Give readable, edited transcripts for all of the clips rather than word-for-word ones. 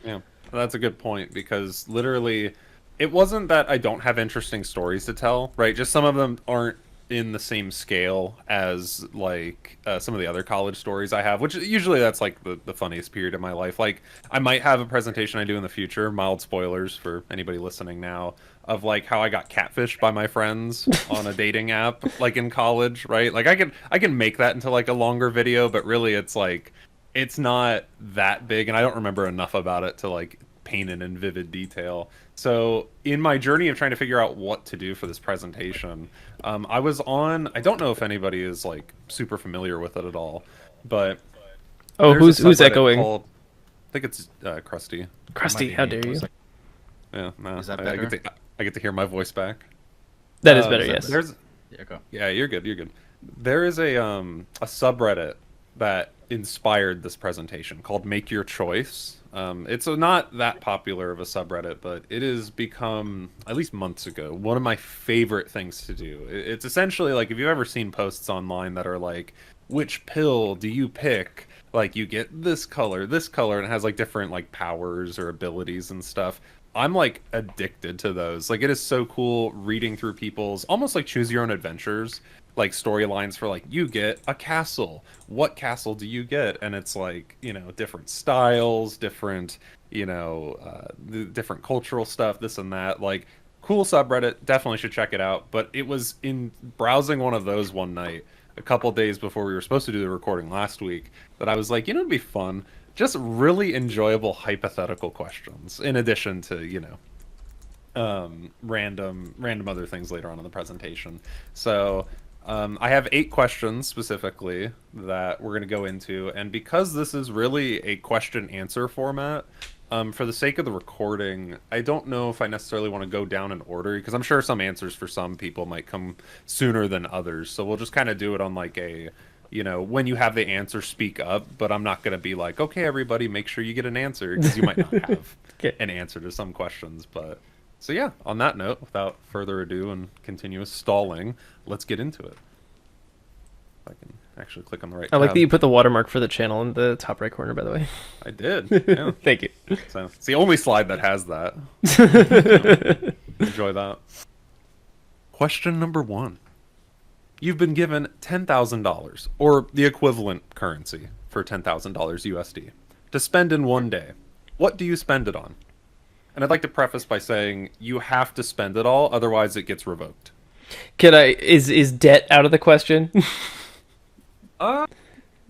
Yeah, that's a good point because literally, it wasn't that I don't have interesting stories to tell, right? Just some of them aren't in the same scale as like some of the other college stories I have, which usually that's like the funniest period of my life. Like I might have a presentation I do in the future, mild spoilers for anybody listening now, of like how I got catfished by my friends on a dating app like in college, right? Like I can make that into like a longer video, but really it's like it's not that big and I don't remember enough about it to like paint it in vivid detail. So in my journey of trying to figure out what to do for this presentation, I was on, I don't know if anybody is like super familiar with it at all, but Oh, there's a who's subreddit echoing? called, I think it's Krusty. That might Krusty, be how me. dare One you? sec. Yeah, no, Is that I better? I get to hear my voice back. That is better, yes. There's Yeah, go. Yeah, you're good. You're good. There is a subreddit that inspired this presentation called Make Your Choice. It's not that popular of a subreddit, but it has become, at least months ago, one of my favorite things to do. It's essentially like if you've ever seen posts online that are like, which pill do you pick? Like you get this color, and it has like different like powers or abilities and stuff. I'm like addicted to those. Like it is so cool reading through people's almost like choose your own adventures, like storylines for like you get a castle. What castle do you get? And it's like, different styles, different, the different cultural stuff, this and that. Like cool subreddit, definitely should check it out. But it was in browsing one of those one night, a couple days before we were supposed to do the recording last week, that I was like, it'd be fun, just really enjoyable hypothetical questions in addition to random other things later on in the presentation. So I have 8 questions specifically that we're going to go into, and because this is really a question answer format, for the sake of the recording, I don't know if I necessarily want to go down in order because I'm sure some answers for some people might come sooner than others. So we'll just kind of do it on like a when you have the answer, speak up, but I'm not going to be like, okay, everybody, make sure you get an answer because you might not have Okay. an answer to some questions. But so, yeah, on that note, without further ado and continuous stalling, let's get into it. If I can actually click on the right I like tab. that you put the watermark for the channel in the top right corner, by the way. I did. Yeah. Thank you. So it's the only slide that has that. Enjoy that. Question number 1. You've been given $10,000, or the equivalent currency for $10,000 USD, to spend in one day. What do you spend it on? And I'd like to preface by saying you have to spend it all, otherwise it gets revoked. Is debt out of the question? I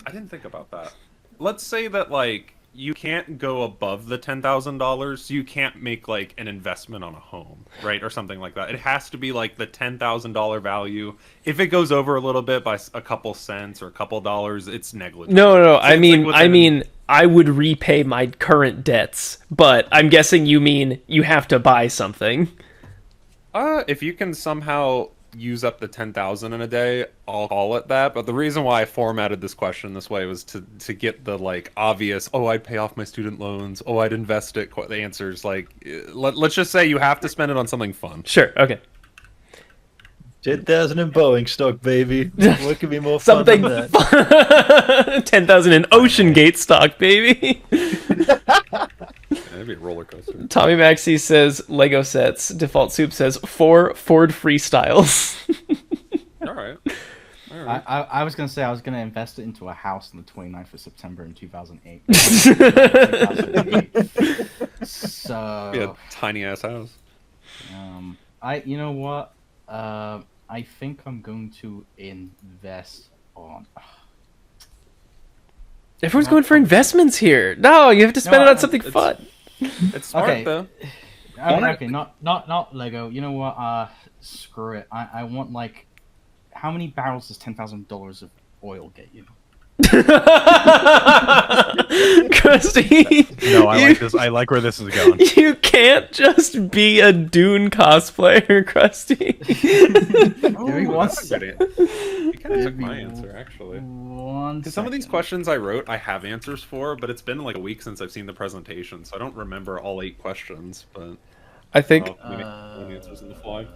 didn't think about that. Let's say that like you can't go above the $10,000. You can't make like an investment on a home, right, or something like that. It has to be like the $10,000 value. If it goes over a little bit by a couple cents or a couple dollars, it's negligible. No. So I it's mean, like I mean, I would repay my current debts, but I'm guessing you mean you have to buy something. If you can somehow use up the 10,000 in a day, I'll call it that. But the reason why I formatted this question this way was to get the like obvious, oh, I'd pay off my student loans, oh, I'd invest it. The answers like, let's just say you have to spend it on something fun. Sure. Okay. 10,000 in Boeing stock, baby. What could be more fun Something than that? 10,000 in Ocean Gate stock, baby. That'd be a roller coaster. Tommy Maxey says Lego sets. Default Soup says 4 Ford Freestyles. All right. All right. I was gonna say I was gonna invest it into a house on the 29th of September in 2008. 2008. So Be a tiny ass house. you know what? I think I'm going to invest on. Everyone's going for investments here. No, you have to spend No, it on something it's- fun. It's smart Okay. though. Okay, not Lego. You know what? Screw it. I want like, how many barrels does $10,000 of oil get you? Krusty, No, I like this. I like where this is going. you can't just be a Dune cosplayer, Krusty. Give me one That's a good second. You kind of took Give me my answer actually. One Because some of these second. questions I wrote, I have answers for, but it's been like a week since I've seen the presentation, so I don't remember all 8 questions. But I think maybe one answers in the fly.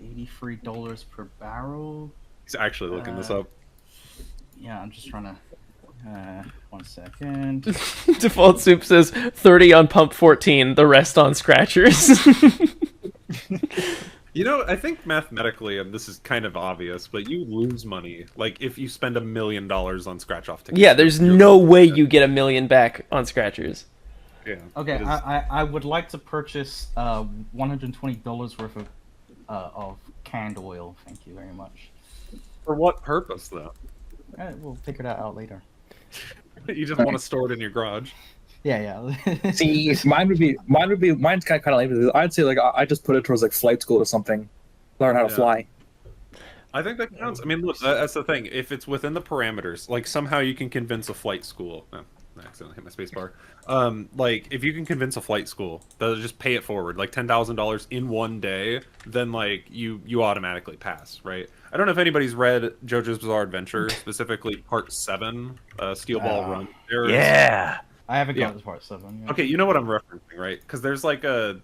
$83 per barrel. He's actually looking this up. Yeah, I'm just trying to. 1 second. Default Soup says 30 on pump 14, the rest on scratchers. You know, I think mathematically, and this is kind of obvious, but you lose money. Like, if you spend $1 million on scratch-off tickets. Yeah, there's you're no losing way it. you get $1 million back on scratchers. Yeah. Okay, it is- I would like to purchase $120 worth of canned oil. Thank you very much. For what purpose, though? We'll figure that out later. You just want to store it in your garage. Yeah, yeah. See, mine's kind of lame. I'd say like I just put it towards like flight school or something, learn how to Yeah. fly. I think that counts. I mean, look, that's the thing. If it's within the parameters, like somehow you can convince a flight school. Oh, I accidentally hit my space bar. Like if you can convince a flight school, they'll just pay it forward, like $10,000 in one day, then like you automatically pass, right? I don't know if anybody's read JoJo's Bizarre Adventure, specifically Part 7, Steel Ball Run. Yeah. I haven't Yeah. got this part 7 yet. Okay, you know what I'm referencing, right? Because there's like a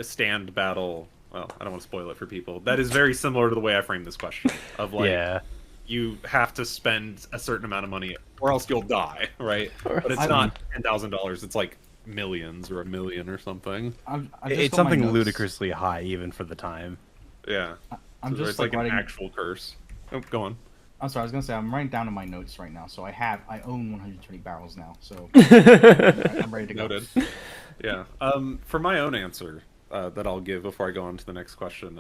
stand battle. Well, I don't want to spoil it for people. That is very similar to the way I framed this question. Of like, Yeah. you have to spend a certain amount of money, or else you'll die, right? But it's I- not $10,000. It's like millions or $1 million or something. I just It's got my something notes. ludicrously high even for the time. Yeah. I'm So just it's like writing. an actual curse. Oh, go on. I'm sorry. I was gonna say I'm writing down in my notes right now. So I own 120 barrels now. So I'm ready to go. Noted. Yeah. For my own answer that I'll give before I go on to the next question.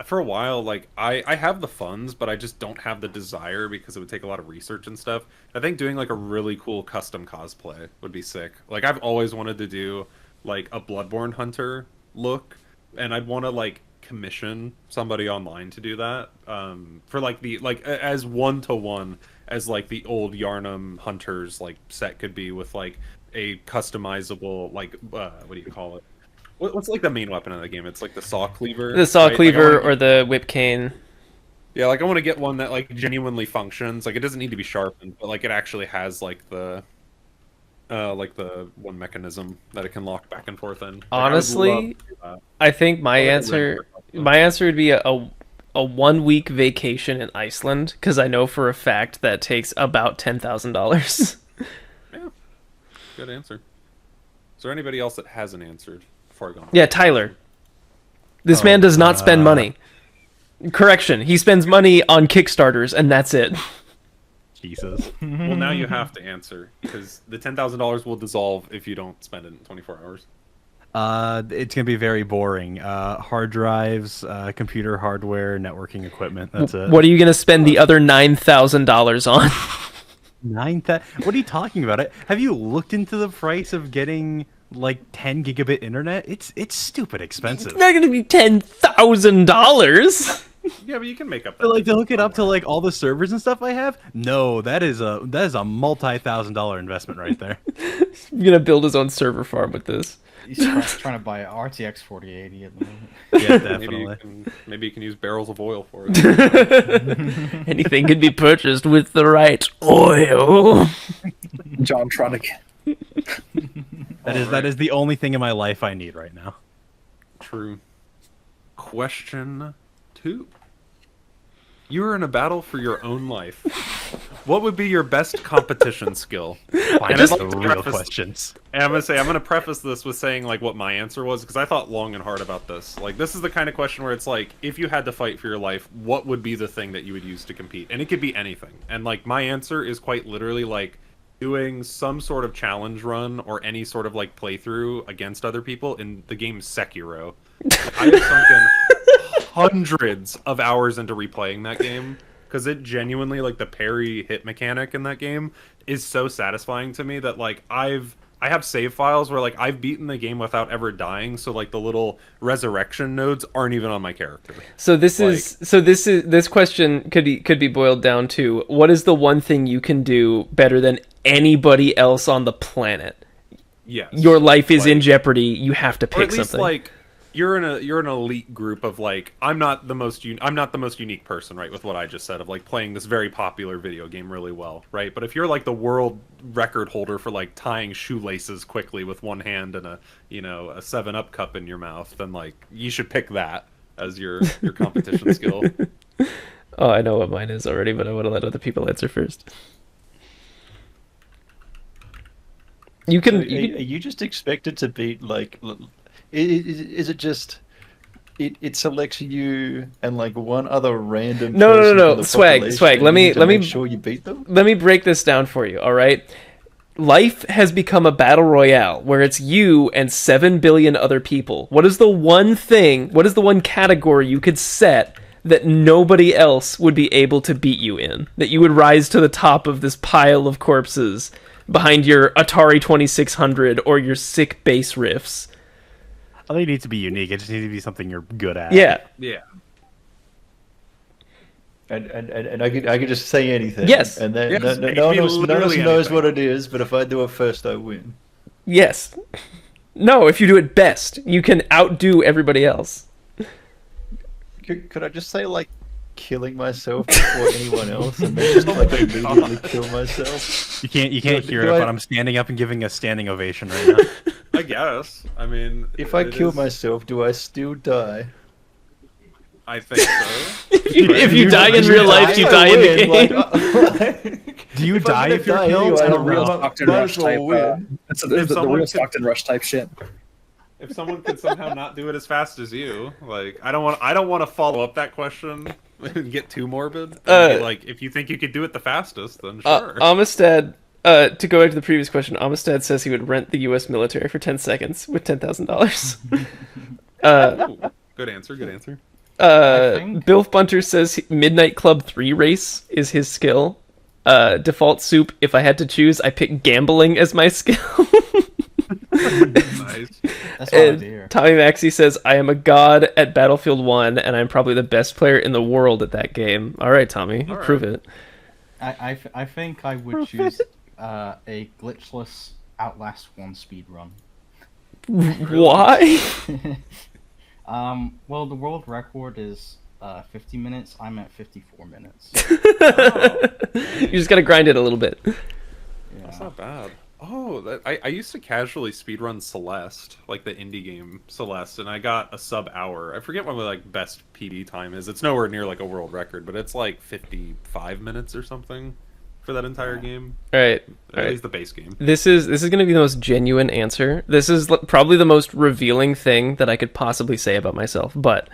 For a while, like I have the funds, but I just don't have the desire because it would take a lot of research and stuff. I think doing like a really cool custom cosplay would be sick. Like I've always wanted to do like a Bloodborne hunter look, and I'd want to like commission somebody online to do that for like the as one-to-one as like the old Yarnum hunters like set could be, with like a customizable like what do you call it, what's like the main weapon in the game? It's like the saw cleaver, The saw right? Like, I cleaver wanna- or the whip cane. yeah, like I want to get one that like genuinely functions. Like it doesn't need to be sharpened, but like it actually has like the one mechanism that it can lock back and forth in. Like, I would love Honestly, to do that. I think my I would answer rent my answer would be a 1 week vacation in Iceland, because I know for a fact that takes about $10,000. Yeah, good answer. Is there anybody else that hasn't answered before I go on? Yeah, Tyler. This man does not spend money. Correction, he spends money on Kickstarters, and that's it. Jesus. Well, now you have to answer because the $10,000 will dissolve if you don't spend it in 24 hours. It's gonna be very boring. Hard drives, computer hardware, networking equipment. That's it. What are you going to spend the other $9,000 on? What are you talking about? Have you looked into the price of getting like 10 gigabit internet? It's stupid expensive. It's not going to be $10,000. Yeah, but you can make up. But, like to hook it up to like all the servers and stuff I have. No, that is a multi-$1,000 investment right there. He's going to build his own server farm with this. He's trying to buy an RTX 4080 at the moment. Yeah, Maybe you can use barrels of oil for it. Anything can be purchased with the right oil. John Tronic. That is the only thing in my life I need right now. True. Question 2. You are in a battle for your own life. What would be your best competition skill? Find just- the real questions. And I'm gonna preface this with saying like what my answer was, because I thought long and hard about this. Like this is the kind of question where it's like, if you had to fight for your life, what would be the thing that you would use to compete? And it could be anything. And like my answer is quite literally like doing some sort of challenge run or any sort of like playthrough against other people in the game Sekiro. I have sunken hundreds of hours into replaying that game because it genuinely, like, the parry hit mechanic in that game is so satisfying to me that like I have save files where like I've beaten the game without ever dying, so like the little resurrection nodes aren't even on my character. So this question could be boiled down to, what is the one thing you can do better than anybody else on the planet? Yes, Your life is like, in jeopardy. You have to or pick at least something. like you're an elite group of like I'm not the most unique person, right, with what I just said of like playing this very popular video game really well, right? But if you're like the world record holder for like tying shoelaces quickly with one hand and a 7-Up cup in your mouth, then like you should pick that as your competition skill. Oh, I know what mine is already, but I want to let other people answer first. You can. Are you just expected to beat like? Is it just? It selects you and like one other random. No. person from the Swag. population, Let and you me need to make sure you beat them. Let me break this down for you. All right. Life has become a battle royale where it's you and 7 billion other people. What is the one thing? What is the one category you could set that nobody else would be able to beat you in? That you would rise to the top of this pile of corpses behind your Atari 2600 or your sick bass riffs. I think it needs to be unique. It just needs to be something you're good at. Yeah. Yeah. And I could just say anything. Yes. And then Yes, no it one could else, be no one else literally knows anything. what it is. But if I do it first, I win. Yes. No, if you do it best, you can outdo everybody else. Could I just say like killing myself before anyone else, and then just like immediately kill myself? You can't hear Do it, I- but I'm standing up and giving a standing ovation right now. I guess. I mean, If I it kill is- myself, do I still die? I think so. If you die in do real you life, you I die in the win, game. Do you If I'm die gonna if you're die killed? anyway, I It's don't a real know. Stockton Might Rush as well type. win. It's If the someone real could- Stockton Rush type shit. If someone could somehow not do it as fast as you, like I don't want to follow up that question and get too morbid. And be like, if you think you could do it the fastest, then sure. Amistad, to go back to the previous question, Amistad says he would rent the U.S. military for 10 seconds with $10,000. Ooh, good answer. Good answer. think- Bilf Bunter says Midnight Club 3 race is his skill. Default Soup, if I had to choose, I pick gambling as my skill. Nice. That's what I And do here. Tommy Maxey says, I am a god at Battlefield 1, and I'm probably the best player in the world at that game. All right, Tommy, All prove right. it. I think I would choose a glitchless Outlast 1 speed run. Why? Well, the world record is 50 minutes. I'm at 54 minutes. You just gotta grind it a little bit. That's not bad. Oh, I used to casually speedrun Celeste, like the indie game Celeste, and I got a sub-hour. I forget what my like best PB time is. It's nowhere near like a world record, but it's like 55 minutes or something for that entire game. All right. At least the base game. This is going to be the most genuine answer. This is probably the most revealing thing that I could possibly say about myself. But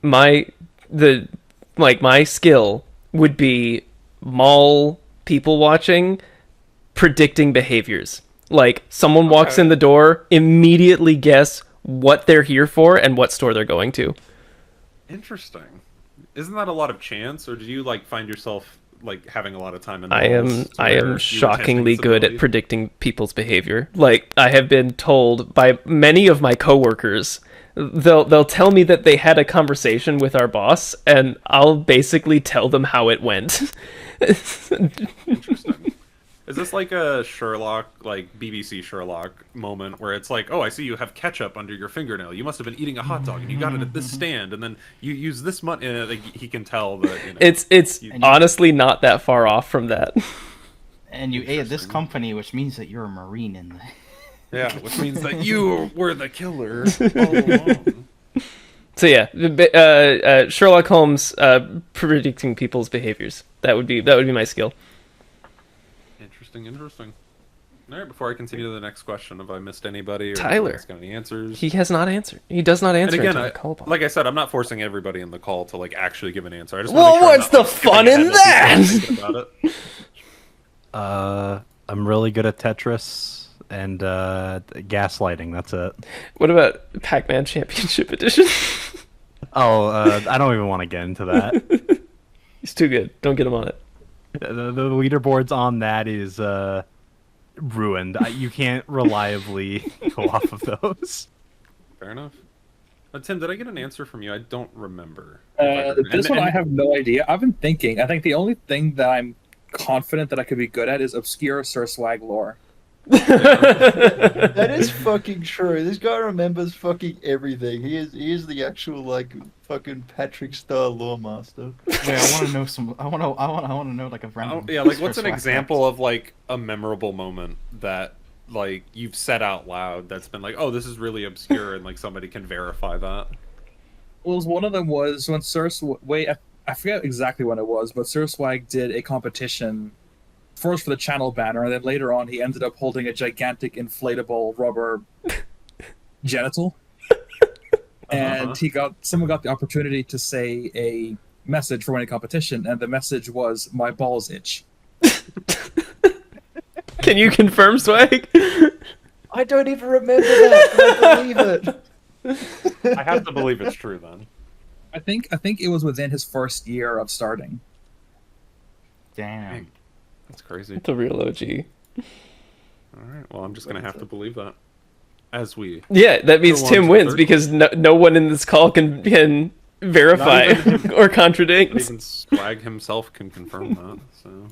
my skill would be mall people watching, predicting behaviors. Like someone walks in the door, immediately guess what they're here for and what store they're going to. Interesting. Isn't that a lot of chance, or do you like find yourself like having a lot of time in I malls to where you am were shockingly testing good at stability? predicting people's behavior. Like I have been told by many of my coworkers, they'll tell me that they had a conversation with our boss, and I'll basically tell them how it went. Interesting. Is this like a Sherlock, like BBC Sherlock moment where it's like, oh, I see you have ketchup under your fingernail. You must have been eating a hot dog, and you got it at this stand, and then you use this money. And like, he can tell that. You know, It's honestly not that far off from that. And you ate at this Interesting. company, which means that you're a Marine in the... yeah, which means that you were the killer all along. So yeah, Sherlock Holmes predicting people's behaviors. That would be my skill. Interesting. All right, before I continue to the next question, have I missed anybody? Or Tyler. got any answers? He has not answered. He does not And answer again, until the call box. like I said, I'm not forcing everybody in the call to like actually give an answer. I just Well, want to make sure I'm what's not, the like, fun skipping in ahead while people are that? thinking about it. I'm really good at Tetris and gaslighting. That's it. What about Pac-Man Championship Edition? Oh, I don't even want to get into that. He's too good. Don't get him on it. The leaderboards on that is ruined. You can't reliably go off of those. Fair enough. Tim, did I get an answer from you? I don't remember. If I This did. one I have no idea. I've been thinking. I think the only thing that I'm confident that I could be good at is obscure Sir Swag lore. That is fucking true. This guy remembers fucking everything. He is the actual like fucking Patrick Star lore master. Wait, I want to know some... I want to know like a random... Yeah, like what's Sir an Swag example of like a memorable moment that like you've said out loud that's been like, oh, this is really obscure, and like somebody can verify that? Well, one of them was when I forget exactly when it was, but Sir Swag did a competition first for the channel banner, and then later on he ended up holding a gigantic inflatable rubber genital. And someone got the opportunity to say a message for winning competition, and the message was "My balls itch." Can you confirm, Swag? I don't even remember that. But I believe it. I have to believe it's true then. I think it was within his first year of starting. Damn. That's crazy. The real OG. All right. Well, I'm just gonna have to believe that. As we. Yeah, that means Go Tim on to wins third. because no one in this call can verify Not even or contradict. Even Swag himself can confirm that. So.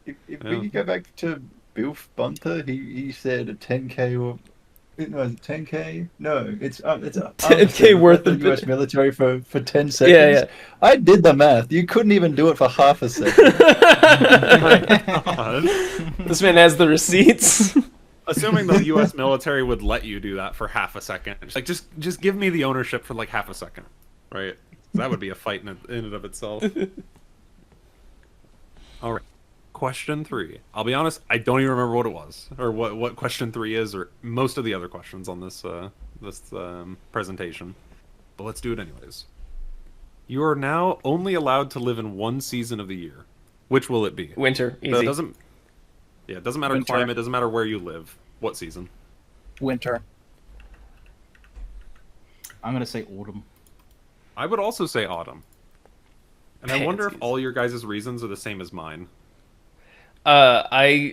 If Yeah. we could go back to Bilf Bunter, he said a 10k or no, is it 10k? No, it's 10K worth the of U.S. military for 10 seconds. Yeah. I did the math. You couldn't even do it for half a second. This man has the receipts. Assuming the U.S. military would let you do that for half a second, it's like just give me the ownership for like half a second, right? That would be a fight in and of itself. All right, question 3. I'll be honest, I don't even remember what it was, or what question 3 is, or most of the other questions on this presentation. But let's do it anyways. You are now only allowed to live in one season of the year. Which will it be? Winter, So easy. it doesn't matter Winter. climate, doesn't matter where you live. What season? Winter. I'm gonna say autumn. I would also say autumn. And I wonder if Pansies. all your guys' reasons are the same as mine. No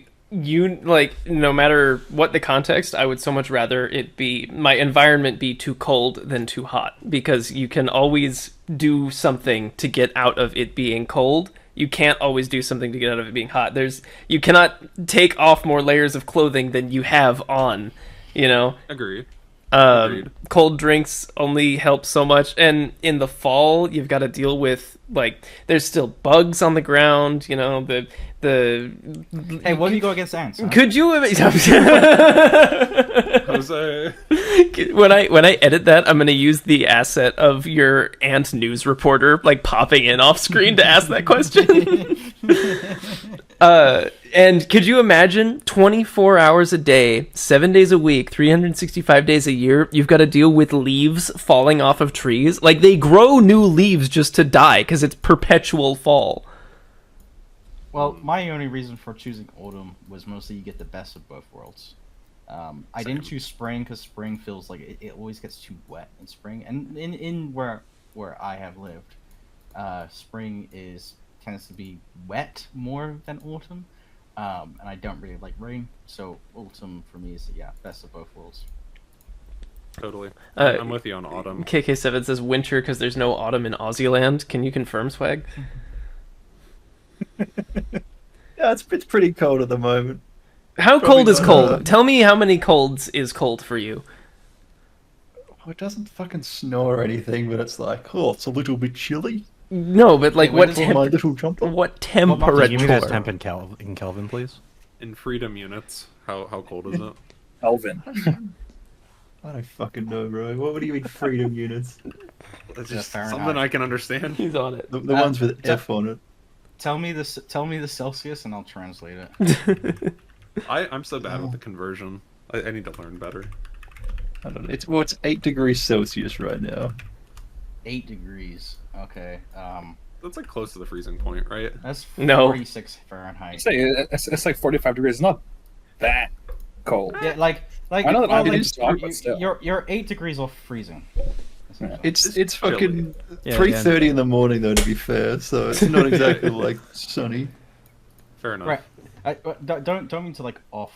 matter what the context, I would so much rather it be my environment be too cold than too hot, because you can always do something to get out of it being cold. You can't always do something to get out of it being hot. You cannot take off more layers of clothing than you have on, you know? Agreed. Agreed. Cold drinks only help so much, and in the fall you've got to deal with, like, there's still bugs on the ground, you know, the Hey, what do you go against ants? Huh? could you Jose. when I edit that, I'm going to use the asset of your ant news reporter like popping in off screen to ask that question. And could you imagine 24 hours a day, 7 days a week, 365 days a year, you've got to deal with leaves falling off of trees? Like, they grow new leaves just to die because it's perpetual fall. Well, my only reason for choosing autumn was mostly you get the best of both worlds. I didn't choose spring because spring feels like it always gets too wet in spring, and in where I have lived, spring tends to be wet more than autumn, and I don't really like rain, so autumn for me is best of both worlds. Totally. I'm with you on autumn. KK7 says winter because there's no autumn in Aussieland. Can you confirm, Swag? Yeah, it's pretty cold at the moment. How Probably cold is not, cold? Tell me how many colds is cold for you. Well, it doesn't fucking snow or anything, but it's like, oh, it's a little bit chilly. No, but like Yeah, what when For my little jumper. what Give me that temperature? temp in Kelvin, please. In freedom units, how cold is it? Elvin. I don't fucking know, bro. What do you mean freedom units? That's Yeah, just Fahrenheit. something I can understand. He's on it. The ones with F on it. Tell me the Celsius and I'll translate it. I'm so bad with the conversion. I need to learn better. I don't know. It's 8 degrees Celsius right now. 8 degrees. Okay. That's like close to the freezing point, right? That's No. 46 Fahrenheit. Say it's like 45 degrees. It's not that cold. Yeah, like I know that well, I didn't like, just talk, but still. you're 8 degrees off freezing. essentially. It's fucking Yeah, 3:30 in the morning though, to be fair. So it's not exactly like sunny. Fair enough. Right. Don't mean to like off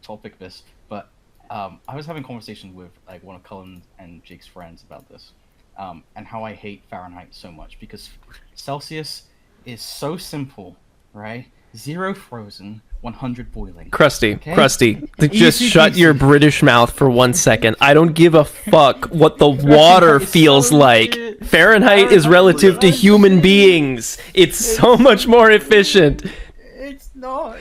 topic this, but I was having a conversation with like one of Cullen and Jake's friends about this, and how I hate Fahrenheit so much because Celsius is so simple, right? 0 frozen, 100 boiling. Krusty, Okay. Krusty, just Easy shut peasy. your British mouth for 1 second. I don't give a fuck what the water It's feels so like. legit. Fahrenheit is relative to human beings. It's so much more efficient. It's not.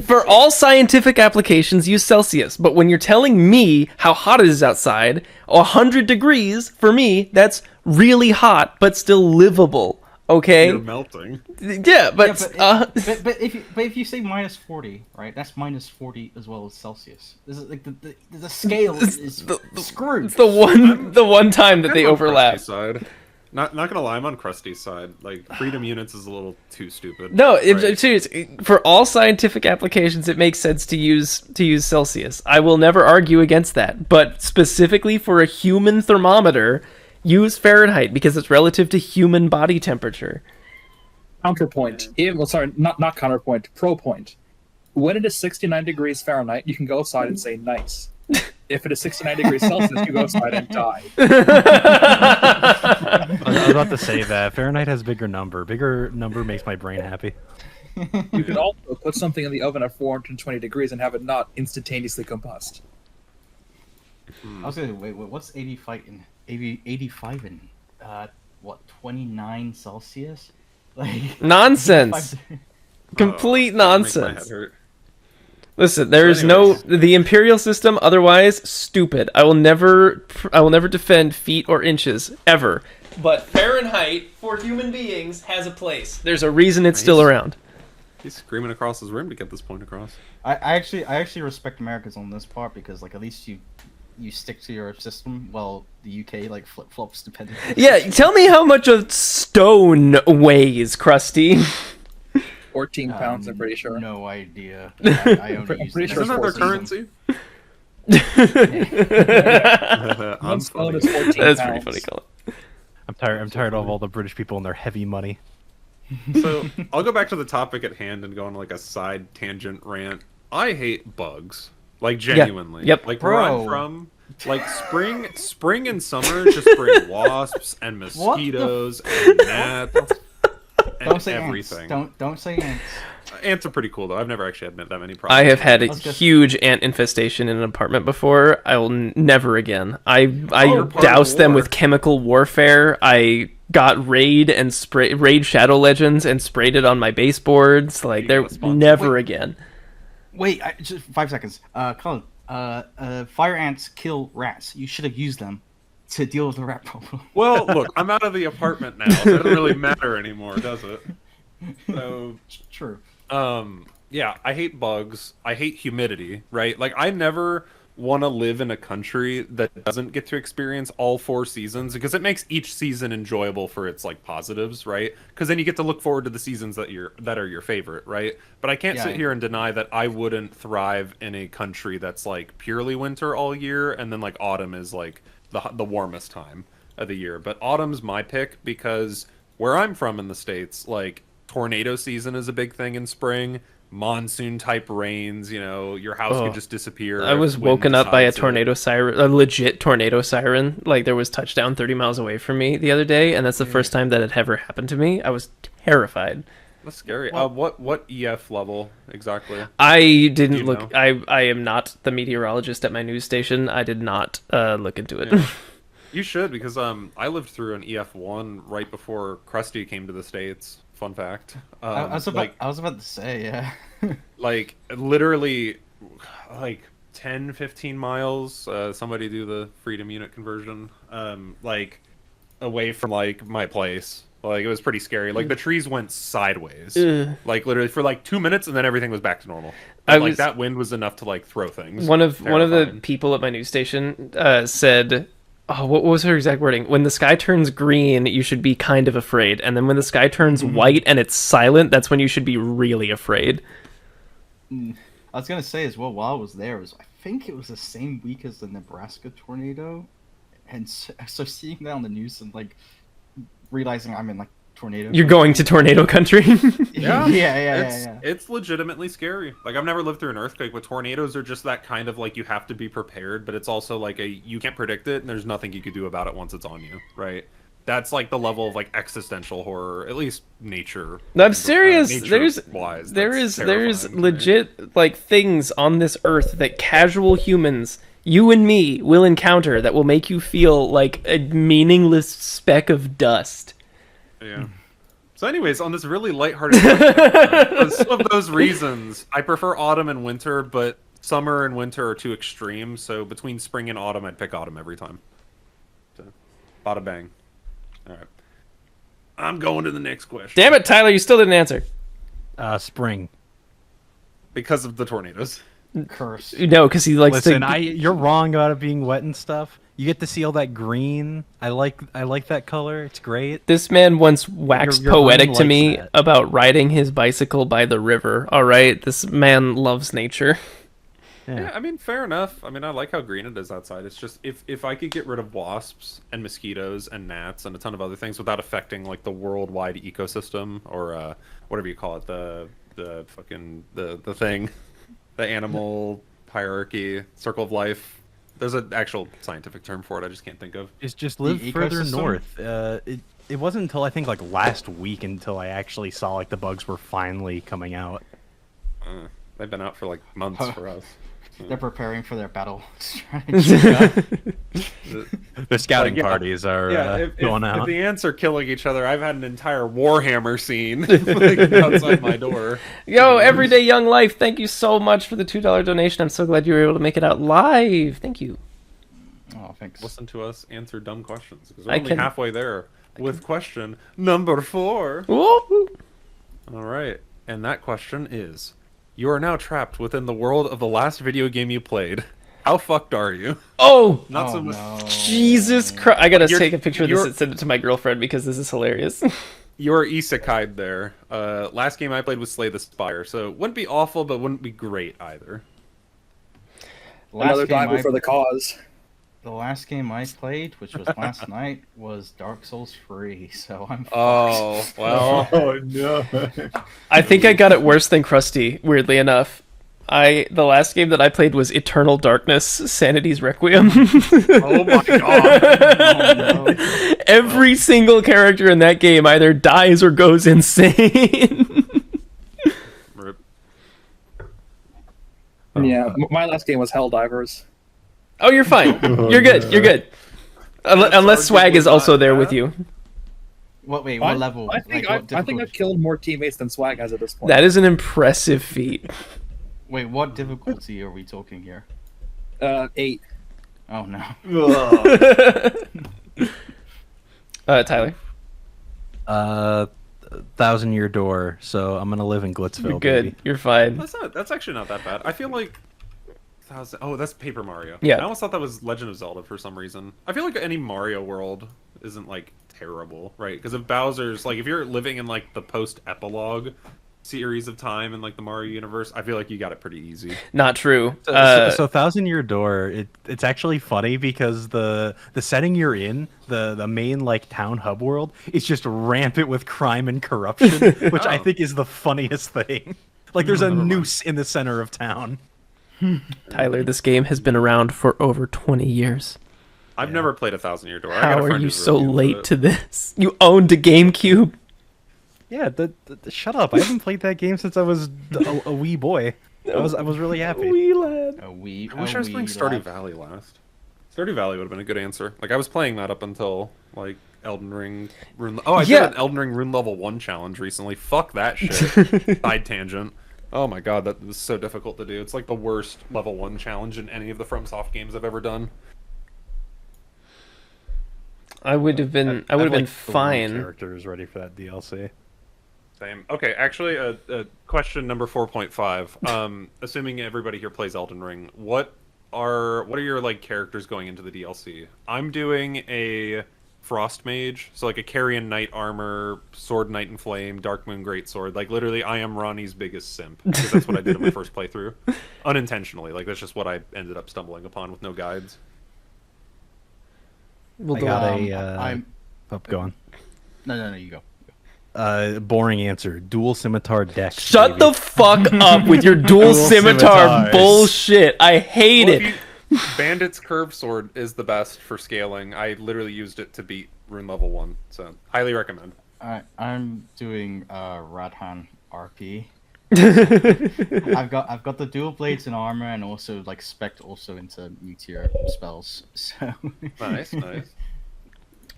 For all scientific applications, use Celsius. But when you're telling me how hot it is outside, 100 degrees, for me, that's really hot, but still livable. Okay. You're melting. Yeah, but, But if you say minus 40, right? That's minus 40 as well as Celsius. This is like the scale is screwed. it's the one time that I'm they on overlap. Krusty's side. Not gonna lie, I'm on Krusty's side. Like freedom units is a little too stupid. No, Right. serious. For all scientific applications, it makes sense to use Celsius. I will never argue against that. But specifically for a human thermometer, use Fahrenheit because it's relative to human body temperature. Counterpoint. Not counterpoint. Pro point. When it is 69 degrees Fahrenheit, you can go outside and say nice. If it is 69 degrees Celsius, you go outside and die. I was about to say that Fahrenheit has bigger number. Bigger number makes my brain happy. You could also put something in the oven at 420 degrees and have it not instantaneously combust. I was gonna wait. What's 85 in what 29 Celsius? Like Nonsense. 85 Complete Make my head nonsense. hurt. Listen, there is anyways. the imperial system. Otherwise, stupid. I will never defend feet or inches ever. But Fahrenheit for human beings has a place. There's a reason it's still Nice. around. He's screaming across his room to get this point across. I actually respect Americans on this part because like at least you stick to your system while the UK like flip flops depending. Yeah, tell me how much a stone weighs, Krusty. 14 pounds, I'm pretty sure. No idea. I only I'm use pretty the sure Isn't that their decimal currency? One I'm stone funny. is 14 That's pounds. pretty funny, Colin. I'm tired of all the British people and their heavy money. So I'll go back to the topic at hand and go on like a side tangent rant. I hate bugs, like genuinely. Yep. Like where I'm Bro. from, like spring and summer just bring wasps and mosquitoes and gnats and Don't say everything. ants. Don't say ants. Ants are pretty cool though. I've never actually had that many problems. I have had a Let's just- huge ant infestation in an apartment before. I will never again. I you're part of the doused them war. with chemical warfare. I got raid Shadow Legends and sprayed it on my baseboards. Like You there got a sponsor. never Wait. again. Wait, just 5 seconds. Colin, fire ants kill rats. You should have used them to deal with the rat problem. Well, look, I'm out of the apartment now, so it doesn't really matter anymore, does it? So True. yeah, I hate bugs. I hate humidity, right? Like I never want to live in a country that doesn't get to experience all 4 seasons because it makes each season enjoyable for its like positives, right? Because then you get to look forward to the seasons that are your favorite, right? But I can't Yeah. sit here and deny that I wouldn't thrive in a country that's like purely winter all year and then like autumn is like the warmest time of the year. But autumn's my pick because where I'm from in the States, like tornado season is a big thing in spring. Monsoon type rains, you know, your house Oh. could just disappear. I was if wind woken up by a decides to- tornado siren, a legit tornado siren. Like there was touchdown 30 miles away from me the other day, and that's the first time that had ever happened to me. I was terrified. That's scary. Well- What EF level exactly? I didn't you look. know? I am not the meteorologist at my news station. I did not look into it. Yeah. You should because I lived through an EF1 right before Krusty came to the States. Fun fact. I was about to say, yeah. Like literally like 10 15 miles somebody do the freedom unit conversion like away from like my place. Like it was pretty scary. Like the trees went sideways. Ugh. Like literally for like 2 minutes and then everything was back to normal. I And, like was- that wind was enough to like throw things. one of the Terrifying. people at my news station said, "Oh, what was her exact wording? When the sky turns green, you should be kind of afraid, and then when the sky turns white and it's silent, that's when you should be really afraid." I was gonna say as well while I was there I think it was the same week as the Nebraska tornado, and so seeing that on the news and like realizing I'm in like tornado. You're going to tornado country. Yeah. It's legitimately scary. Like I've never lived through an earthquake, but tornadoes are just that kind of like you have to be prepared, but it's also like you can't predict it and there's nothing you can do about it once it's on you, right? That's like the level of like existential horror, at least nature. I'm serious. nature-wise, There's that's terrifying, right? legit like things on this earth that casual humans, you and me, will encounter that will make you feel like a meaningless speck of dust. Yeah. So, anyways, on this really lighthearted note, for some of those reasons, I prefer autumn and winter, but summer and winter are too extreme. So, between spring and autumn, I'd pick autumn every time. So, bada bang. All right. I'm going to the next question. Damn it, Tyler, you still didn't answer. Spring. Because of the tornadoes. Curse. No, because he likes Listen, to. you're wrong about it being wet and stuff. You get to see all that green. I like that color. It's great. This man once waxed your poetic brain to likes me that. about riding his bicycle by the river. All right, this man loves nature. Yeah, I mean, fair enough. I mean, I like how green it is outside. It's just if I could get rid of wasps and mosquitoes and gnats and a ton of other things without affecting like the worldwide ecosystem or whatever you call it, the fucking the thing, the animal hierarchy, circle of life. There's an actual scientific term for it. I just can't think of. Just live The further ecosystem? north. It wasn't until I think like last week until I actually saw like the bugs were finally coming out. They've been out for like months for us. They're preparing for their battle strategy. The scouting Like, yeah. parties are going if out. the ants are killing each other, I've had an entire Warhammer scene like, outside my door. Yo, Everyday Young Life, thank you so much for the $2 donation. I'm so glad you were able to make it out live. Thank you. Oh, thanks. Listen to us answer dumb questions because we're I only can- halfway there with question number 4. Woo! All right, and that question is: you are now trapped within the world of the last video game you played. How fucked are you? Oh, Not Oh, so much. no. Jesus Christ. I gotta You're- take a picture of this you're- and send it to my girlfriend because this is hilarious. You're isekai'd there. Last game I played was Slay the Spire, so it wouldn't be awful, but wouldn't be great either. Another game diver I- for the cause. The last game I played, which was last night, was Dark Souls 3, so I'm Oh well. Oh no! I think I got it worse than Krusty, weirdly enough. The last game that I played was Eternal Darkness, Sanity's Requiem. Oh my god. Oh, no. Every single character in that game either dies or goes insane. Rip. Yeah, my last game was Helldivers. Oh, you're fine. You're good. You're good. Unless Swag is also there with you. Wait, what level? I think Like, what I think I've difficulty? killed more teammates than Swag has at this point. That is an impressive feat. Wait, what difficulty are we talking here? 8. Oh no. Tyler, 1,000-year door. So I'm gonna live in Glitzville. you're good. Baby. You're fine. That's actually not that bad. I feel like that's Paper Mario. Yeah. I almost thought that was Legend of Zelda for some reason. I feel like any Mario world isn't like terrible, right? Because if Bowser's like if you're living in like the post-epilogue series of time in like the Mario universe, I feel like you got it pretty easy. Not true. So 1,000-year door. It's actually funny because the setting you're in, the main like town hub world, is just rampant with crime and corruption, which I Oh. think is the funniest thing. Like there's a noose in the center of town. Tyler, this game has been around for over 20 years. I've never played 1,000-Year Door. I got How a are friend you who's so really into late it. to this? You owned a GameCube? Yeah, shut up! I haven't played that game since I was a wee boy. I was really happy. Wee lad. A wee. I wish I was playing Stardew Valley last. Stardew Valley would have been a good answer. Like I was playing that up until like Elden Ring. I Yeah. did an Elden Ring Rune Level 1 challenge recently. Fuck that shit. Side tangent. Oh my god, that was so difficult to do. It's like the worst level 1 challenge in any of the FromSoft games I've ever done. I would have been fine. Characters ready for that DLC. Same. Okay, actually, question number 4.5. Assuming everybody here plays Elden Ring, what are your like characters going into the DLC? I'm doing a Frost Mage, so like a Carrion Knight armor, Sword Knight in Flame, Dark Moon Greatsword. Like literally, I am Ronnie's biggest simp because that's what I did in my first playthrough, unintentionally. Like that's just what I ended up stumbling upon with no guides. We'll I do got it. I'm. Go on. No, you go. Boring answer. Dual scimitar deck. Shut the fuck up with your dual scimitar scimitars. bullshit. I hate Well, it. Bandit's Curve Sword is the best for scaling. I literally used it to beat Rune Level 1, so highly recommend. I'm doing Radhan RP. I've got the dual blades and armor, and also like spec also into meteor spells. So Nice.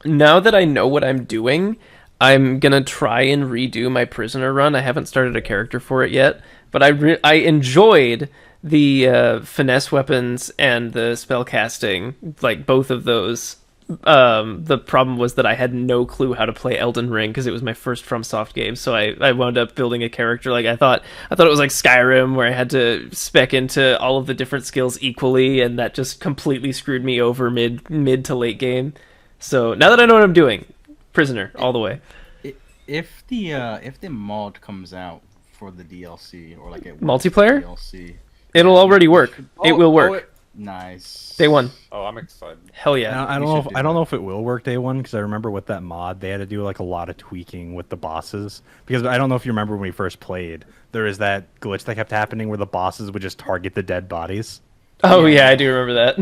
Now that I know what I'm doing, I'm gonna try and redo my prisoner run. I haven't started a character for it yet, but I enjoyed the finesse weapons and the spell casting, like both of those The problem was that I had no clue how to play Elden Ring because it was my first FromSoft game. So I wound up building a character like I thought it was like Skyrim, where I had to spec into all of the different skills equally, and that just completely screwed me over mid to late game. So now that I know what I'm doing, Prisoner all the way. If the mod comes out for the DLC or like it Multiplayer? DLC, It'll already work. It will work. Nice. Day one. Oh, I'm excited. Hell yeah. I don't know if it will work day one, because I remember with that mod they had to do like a lot of tweaking with the bosses, because I don't know if you remember when we first played, there was that glitch that kept happening where the bosses would just target the dead bodies. Oh yeah, I do remember that.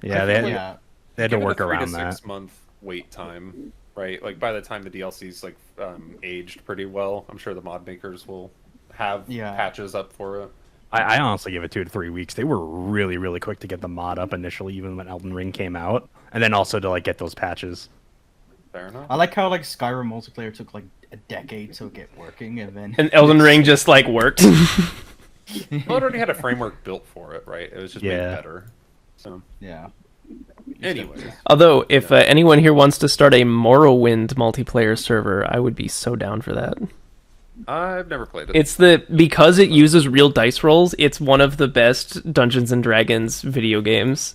Yeah, they had to work around 3 to 6 that. month wait time, right? Like by the time the DLC's like aged pretty well, I'm sure the mod makers will have patches up for it. I honestly give it 2 to 3 weeks. They were really, really quick to get the mod up initially, even when Elden Ring came out, and then also to like get those patches. Fair enough. I like how like Skyrim multiplayer took like a decade to get working, and then Elden Ring just like worked. Well, it already had a framework built for it, right? It was just made better. So yeah. anyways, Although, if anyone here wants to start a Morrowind multiplayer server, I would be so down for that. I've never played it. It's because it uses real dice rolls, it's one of the best Dungeons and Dragons video games.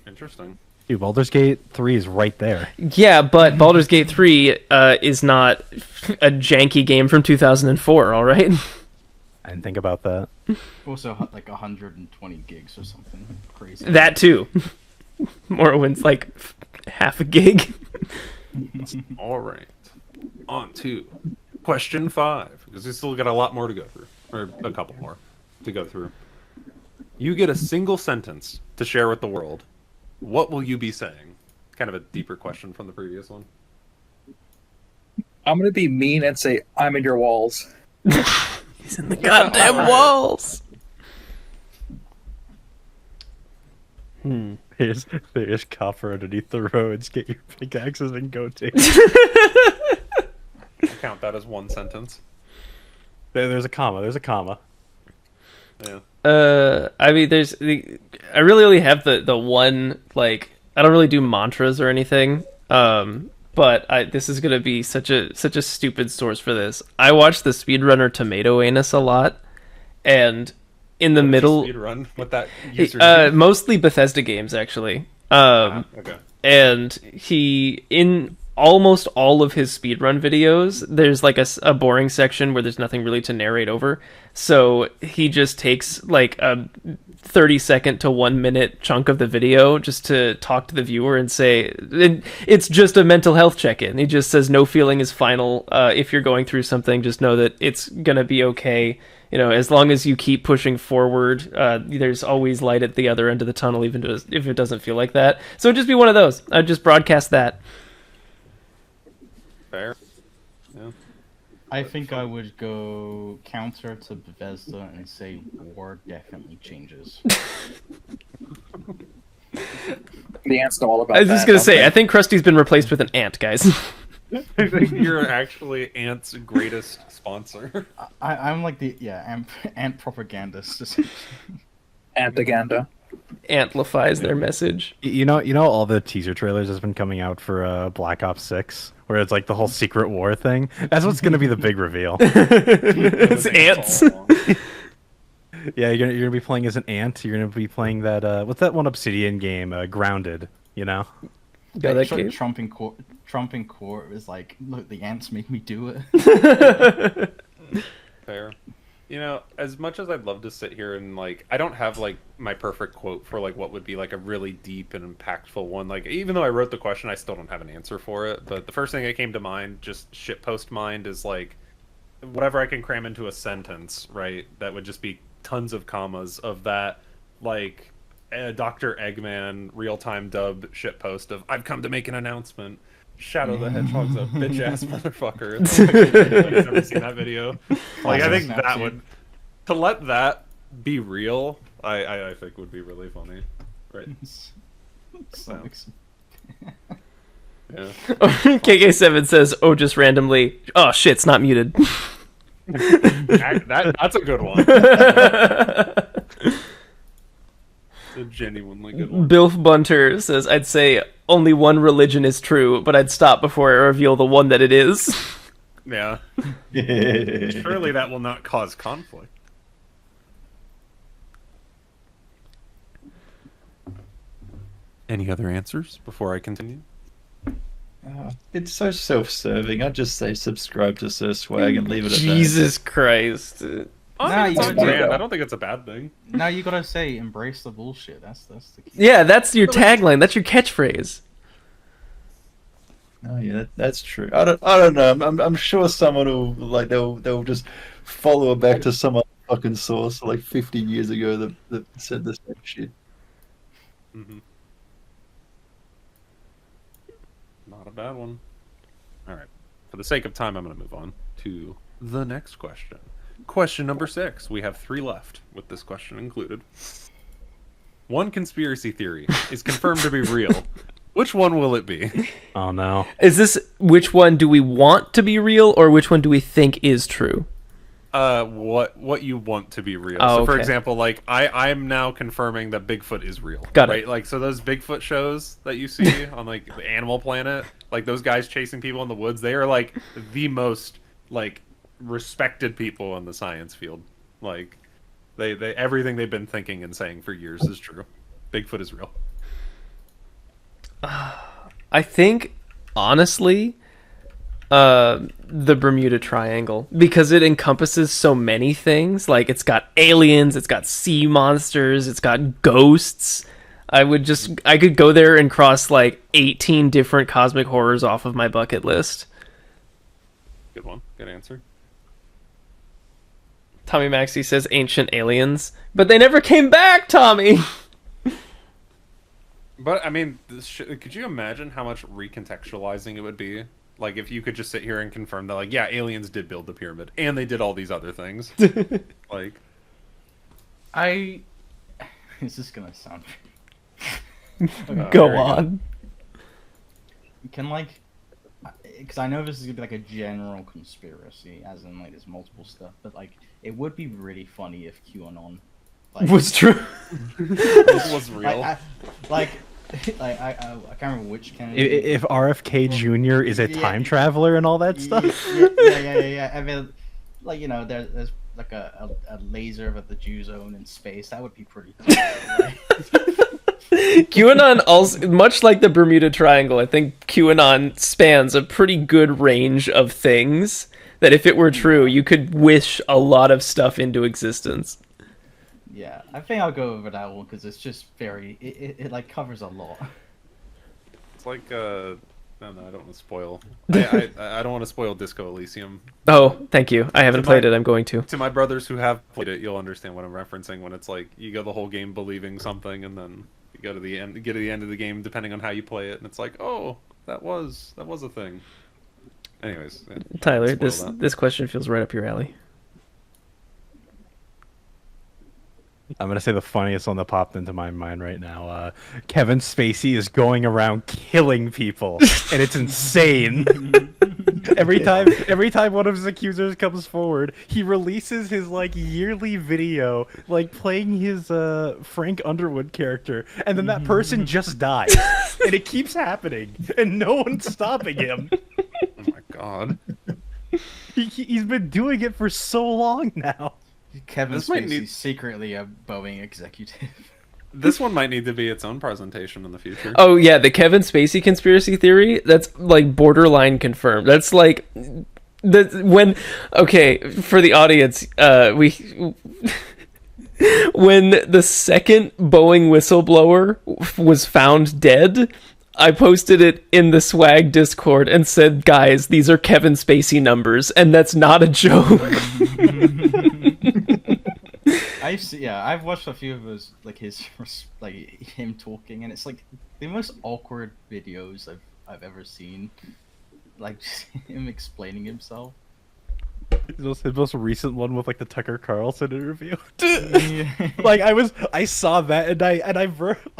Interesting. Dude, Baldur's Gate 3 is right there. Yeah, but Baldur's Gate 3 is not a janky game from 2004, all right? I didn't think about that. Also, like 120 gigs or something crazy. That too. Morrowind's like half a gig. All right. On to question 5, because we still got a lot more to go through, or a couple more to go through. You get a single sentence to share with the world. What will you be saying? Kind of a deeper question from the previous one. I'm gonna be mean and say, "I'm in your walls." He's in the goddamn walls. There's copper underneath the roads. Get your pickaxes and go take. I'll count that as one sentence. There's a comma. There's a comma. Yeah. I mean, I really only have the one, like, I don't really do mantras or anything. But this is gonna be such a stupid source for this. I watch the speedrunner Tomato Anus a lot, and in the middle, speedrun with that username. Mostly Bethesda games actually. Okay. And he, in almost all of his speedrun videos, there's like a boring section where there's nothing really to narrate over. So he just takes like a 30-second to 1 minute chunk of the video just to talk to the viewer and say, it's just a mental health check-in. He just says no feeling is final. If you're going through something, just know that it's gonna be okay. You know, as long as you keep pushing forward, there's always light at the other end of the tunnel, even if it doesn't feel like that. So it'd just be one of those. I'd just broadcast that. Fair. Yeah. I think I would go counter to Bethesda and say war definitely changes. The ant's know all about I was just that, gonna don't say, they? I think Krusty's been replaced with an ant, guys. I think you're actually Ant's greatest sponsor. I'm like the ant propagandist. Antaganda. Amplifies their message. You know all the teaser trailers that's been coming out for Black Ops 6, where it's like the whole secret war thing. That's what's gonna be the big reveal. It's ants. Yeah, you're gonna be playing as an ant. You're gonna be playing that what's that one Obsidian game, Grounded? You know. Yeah, that game. Trumping court is like, look, the ants make me do it. Fair. You know, as much as I'd love to sit here and like, I don't have like my perfect quote for like what would be like a really deep and impactful one. Like, even though I wrote the question, I still don't have an answer for it. But the first thing that came to mind, just shitpost mind, is like whatever I can cram into a sentence, right? That would just be tons of commas of that, like Dr. Eggman real-time dub shitpost of "I've come to make an announcement. Shadow the Hedgehog's a bitch ass motherfucker." I've never seen that video. Like, I think that would, to let that be real, I think would be really funny, right? So, yeah. KK7 says, "Oh, just randomly. Oh shit, it's not muted." That's a good one. a genuinely good one. Bilf Bunter says, I'd say only one religion is true, but I'd stop before I reveal the one that it is. Yeah. Surely that will not cause conflict. Any other answers before I continue? It's so self-serving. I'd just say subscribe to Sir Swag and leave it at Jesus Christ. I think it's you on gotta- brand. I don't think it's a bad thing. Now you gotta say embrace the bullshit. That's the key. Yeah, that's your tagline. That's your catchphrase. that. Oh yeah, that's true. I don't know. I'm sure someone will they'll just follow it back to some other fucking source like 50 years ago that said the same shit. Mm-hmm. Not a bad one. All right. For the sake of time, I'm going to move on to the next question. Question number 6. We have 3 left, with this question included. One conspiracy theory is confirmed to be real. Which one will it be? Oh no. Is this which one do we want to be real or which one do we think is true? What you want to be real. Oh, So, for okay. example, like I'm now confirming that Bigfoot is real. Got it. Right? Like, so those Bigfoot shows that you see on like the Animal Planet, like those guys chasing people in the woods, they are like the most like respected people in the science field. Like, they everything they've been thinking and saying for years is true. Bigfoot is real. I think, honestly, the Bermuda Triangle, because it encompasses so many things. Like, it's got aliens, it's got sea monsters, it's got ghosts. I could go there and cross like 18 different cosmic horrors off of my bucket list. Good one. Good answer. Tommy Maxey says ancient aliens, but they never came back, Tommy. But I mean, could you imagine how much recontextualizing it would be? Like, if you could just sit here and confirm that, like, yeah, aliens did build the pyramid, and they did all these other things. Like, This is gonna sound. Go there you on. Can like, because I know this is gonna be like a general conspiracy, as in like there's multiple stuff, but like it would be really funny if QAnon, like, Was true. This was real. I can't remember which Kennedy. If RFK Jr. is a Yeah. time traveler and all that stuff. Yeah. I mean, like, you know, there's like a laser of the Jew zone in space. That would be pretty cool. Right? QAnon also, much like the Bermuda Triangle, I think QAnon spans a pretty good range of things that if it were true, you could wish a lot of stuff into existence. Yeah, I think I'll go over that one because it's just very. It like covers a lot. It's like, no, I don't want to spoil. I don't want to spoil Disco Elysium. Oh, thank you. I haven't played it. I'm going to. To my brothers who have played it, you'll understand what I'm referencing when it's like you go the whole game believing something, and then you go to the end, get to the end of the game, depending on how you play it, and it's like, oh, that was a thing. Anyways, yeah, Tyler, spoil that. this question feels right up your alley. I'm gonna say the funniest one that popped into my mind right now. Kevin Spacey is going around killing people, and it's insane. every time one of his accusers comes forward, he releases his like yearly video, like playing his Frank Underwood character, and then that person just dies, and it keeps happening, and no one's stopping him. Oh my god. He's been doing it for so long now. Kevin This might Spacey's need- secretly a Boeing executive. This one might need to be its own presentation in the future. Oh yeah, the Kevin Spacey conspiracy theory, that's like borderline confirmed. That's like for the audience, when the second Boeing whistleblower was found dead, I posted it in the Swag Discord and said, guys, these are Kevin Spacey numbers, and that's not a joke. I've watched a few of his like him talking, and it's like the most awkward videos I've ever seen. Like just him explaining himself. His most recent one with like the Tucker Carlson interview. Yeah. Like I saw that and I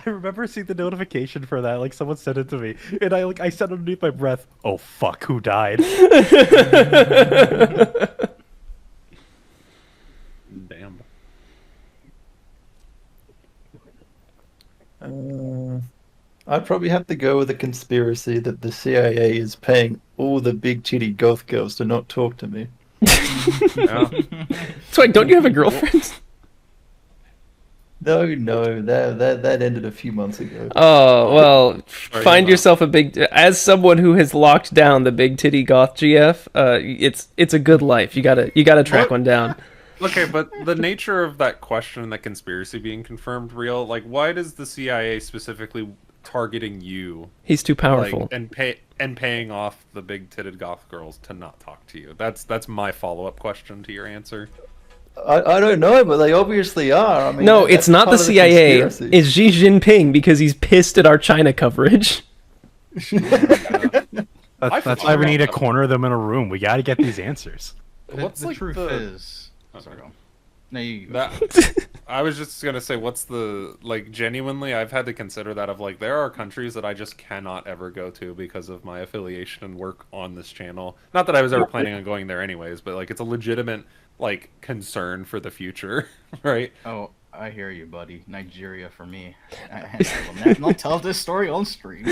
remember seeing the notification for that. Like someone sent it to me, and I said underneath my breath, "Oh fuck, who died?" Damn. I'd probably have to go with a conspiracy that the CIA is paying all the big titty goth girls to not talk to me. Yeah. So wait, don't you have a girlfriend? No, that ended a few months ago. Oh, well, Or find you yourself a big... As someone who has locked down the big titty goth GF, it's a good life. You gotta track What? one down. Okay, but the nature of that question and that conspiracy being confirmed real, like, why does the CIA specifically targeting you, He's too powerful. like, and paying off the big titted goth girls to not talk to you? That's my follow-up question to your answer. I don't know, but they obviously are. I mean, No, that's it's not part the of CIA. conspiracy. It's Xi Jinping because he's pissed at our China coverage. That's why we need to corner them in a room. We got to get these answers. What's the like truth the- is... Oh, sorry, go. No, you... That I was just gonna say, what's the, like, genuinely, I've had to consider that of, like, there are countries that I just cannot ever go to because of my affiliation and work on this channel. Not that I was ever planning on going there anyways, but, like, it's a legitimate, like, concern for the future, right? Oh, I hear you, buddy. Nigeria for me. I will not tell this story on stream.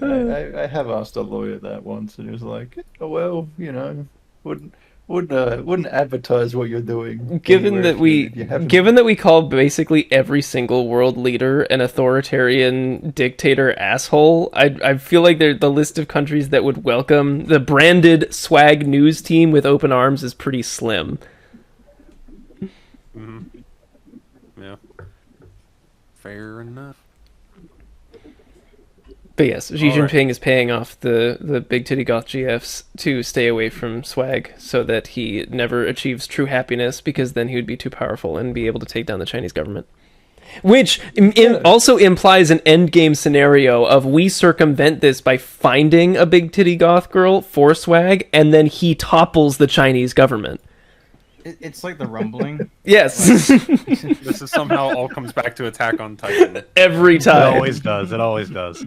I have asked a lawyer that once, and he was like, "Oh well, you know, wouldn't advertise what you're doing." Given anywhere that if you haven't." given that we call basically every single world leader an authoritarian dictator asshole, I feel like the list of countries that would welcome the branded swag news team with open arms is pretty slim. Yeah. Fair enough. But yes, Xi All right. Jinping is paying off the big titty goth GFs to stay away from swag so that he never achieves true happiness, because then he would be too powerful and be able to take down the Chinese government. Which also implies an endgame scenario of we circumvent this by finding a big titty goth girl for swag, and then he topples the Chinese government. It's like the rumbling. Yes. This is somehow all comes back to Attack on Titan. Every It time. always does. It always does.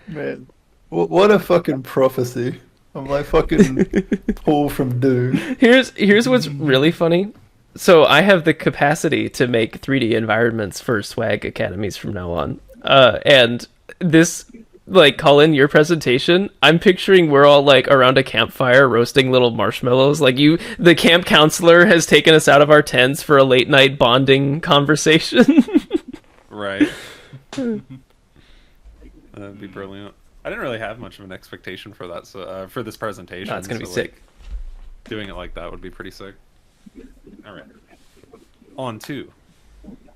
Man, what a fucking prophecy! I'm like fucking Paul from Doom. Here's what's really funny. So I have the capacity to make 3D environments for swag academies from now on. And this, like, Colin, your presentation, I'm picturing we're all, like, around a campfire roasting little marshmallows. Like, the camp counselor has taken us out of our tents for a late night bonding conversation. Right. That'd be brilliant. I didn't really have much of an expectation for that, so for this presentation. No, it's gonna be so, sick. like, doing it like that would be pretty sick. All right. On to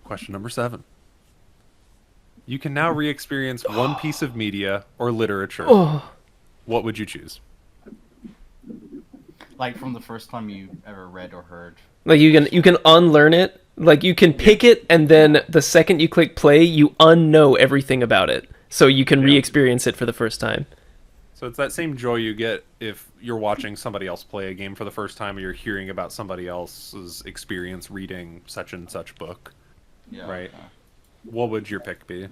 question number 7. You can now re-experience one piece of media or literature. Oh. What would you choose? Like from the first time you ever read or heard. Like, you can unlearn it. Like, you can pick it, and then the second you click play, you unknow everything about it. So you can re-experience it for the first time. So it's that same joy you get if you're watching somebody else play a game for the first time, or you're hearing about somebody else's experience reading such and such book. Yeah. Right. What would your pick be?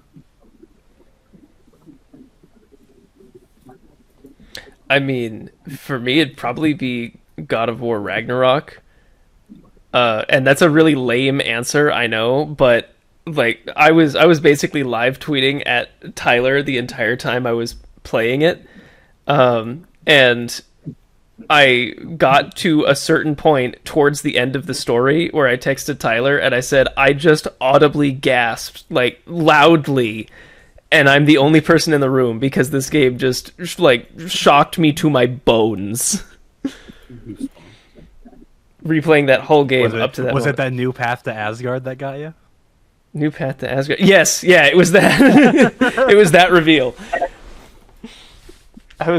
I mean, for me, it'd probably be God of War Ragnarok. And that's a really lame answer, I know, but like I was basically live tweeting at Tyler the entire time I was playing it. And I got to a certain point towards the end of the story where I texted Tyler and I said, I just audibly gasped, like, loudly, and I'm the only person in the room because this game just, like, shocked me to my bones. Replaying that whole game up to that Was moment. it that new path to Asgard that got you? New path to Asgard? Yes, yeah, it was that. It was that reveal. It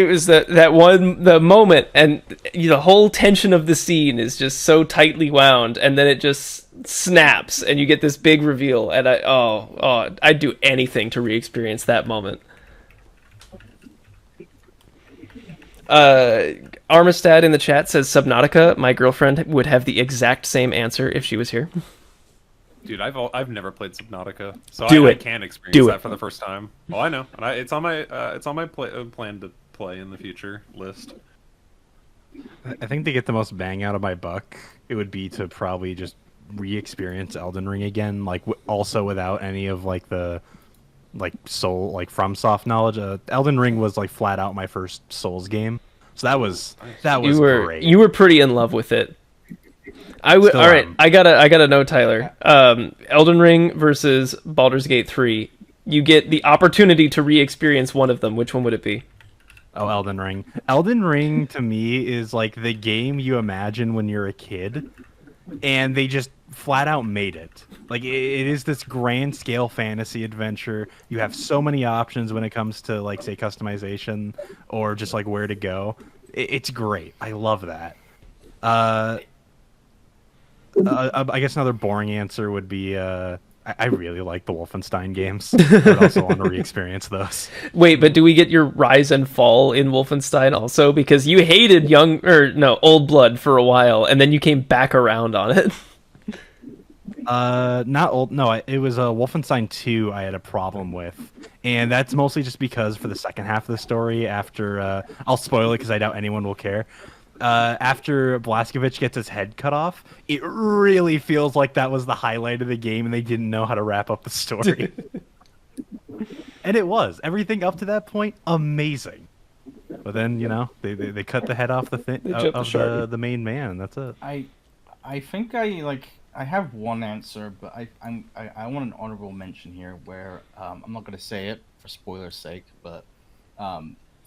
was the moment, and the whole tension of the scene is just so tightly wound, and then it just snaps, and you get this big reveal, and I'd do anything to re-experience that moment. Armistad in the chat says Subnautica. My girlfriend would have the exact same answer if she was here. Dude, I've never played Subnautica, so Do I it. can experience Do that it. for the first time. Oh, I know. And it's on my plan to play in the future list. I think to get the most bang out of my buck, it would be to probably just re-experience Elden Ring again, like also without any of like the like soul like FromSoft knowledge. Elden Ring was like flat out my first Souls game, so that was great. You were pretty in love with it. All right, I gotta know, Tyler. Elden Ring versus Baldur's Gate 3. You get the opportunity to re-experience one of them. Which one would it be? Oh, Elden Ring. Elden Ring to me is like the game you imagine when you're a kid, and they just flat out made it. Like it is this grand scale fantasy adventure. You have so many options when it comes to like say customization or just like where to go. It's great. I love that. I guess another boring answer would be I really like the Wolfenstein games. I would also want to re-experience those. Wait, but do we get your rise and fall in Wolfenstein also? Because you hated Old Blood for a while, and then you came back around on it. Not old. No, it was Wolfenstein 2 I had a problem with. And that's mostly just because for the second half of the story, after... I'll spoil it because I doubt anyone will care. After Blazkowicz gets his head cut off, it really feels like that was the highlight of the game and they didn't know how to wrap up the story. And it was. Everything up to that point, amazing. But then, they cut the head off the main man. That's it. I think I have one answer, but I want an honorable mention here where I'm not going to say it for spoiler's sake, but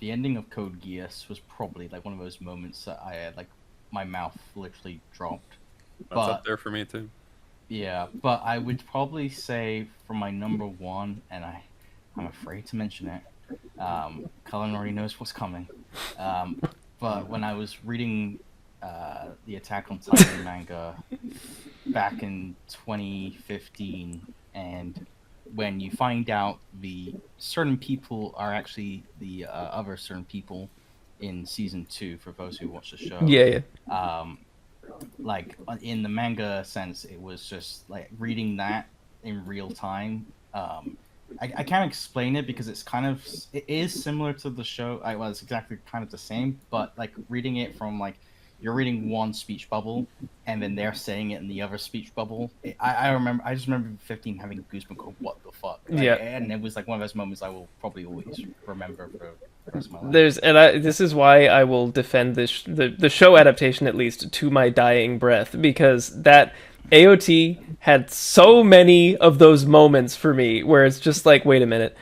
the ending of Code Geass was probably like one of those moments that I had like my mouth literally dropped. That's up there for me too. Yeah, but I would probably say for my number one, and I'm afraid to mention it. Cullen already knows what's coming. But when I was reading the Attack on Titan manga back in 2015, and when you find out the certain people are actually the other certain people in season 2, for those who watch the show. Yeah. Like in the manga sense, it was just like reading that in real time. I can't explain it because it is similar to the show. It's exactly kind of the same, but like reading it from like you're reading one speech bubble and then they're saying it in the other speech bubble. I just remember 15 having goosebumps. Going, what the fuck? And it was like one of those moments I will probably always remember for the rest of my life. This is why I will defend the show adaptation at least to my dying breath, because that AOT had so many of those moments for me where it's just like, wait a minute,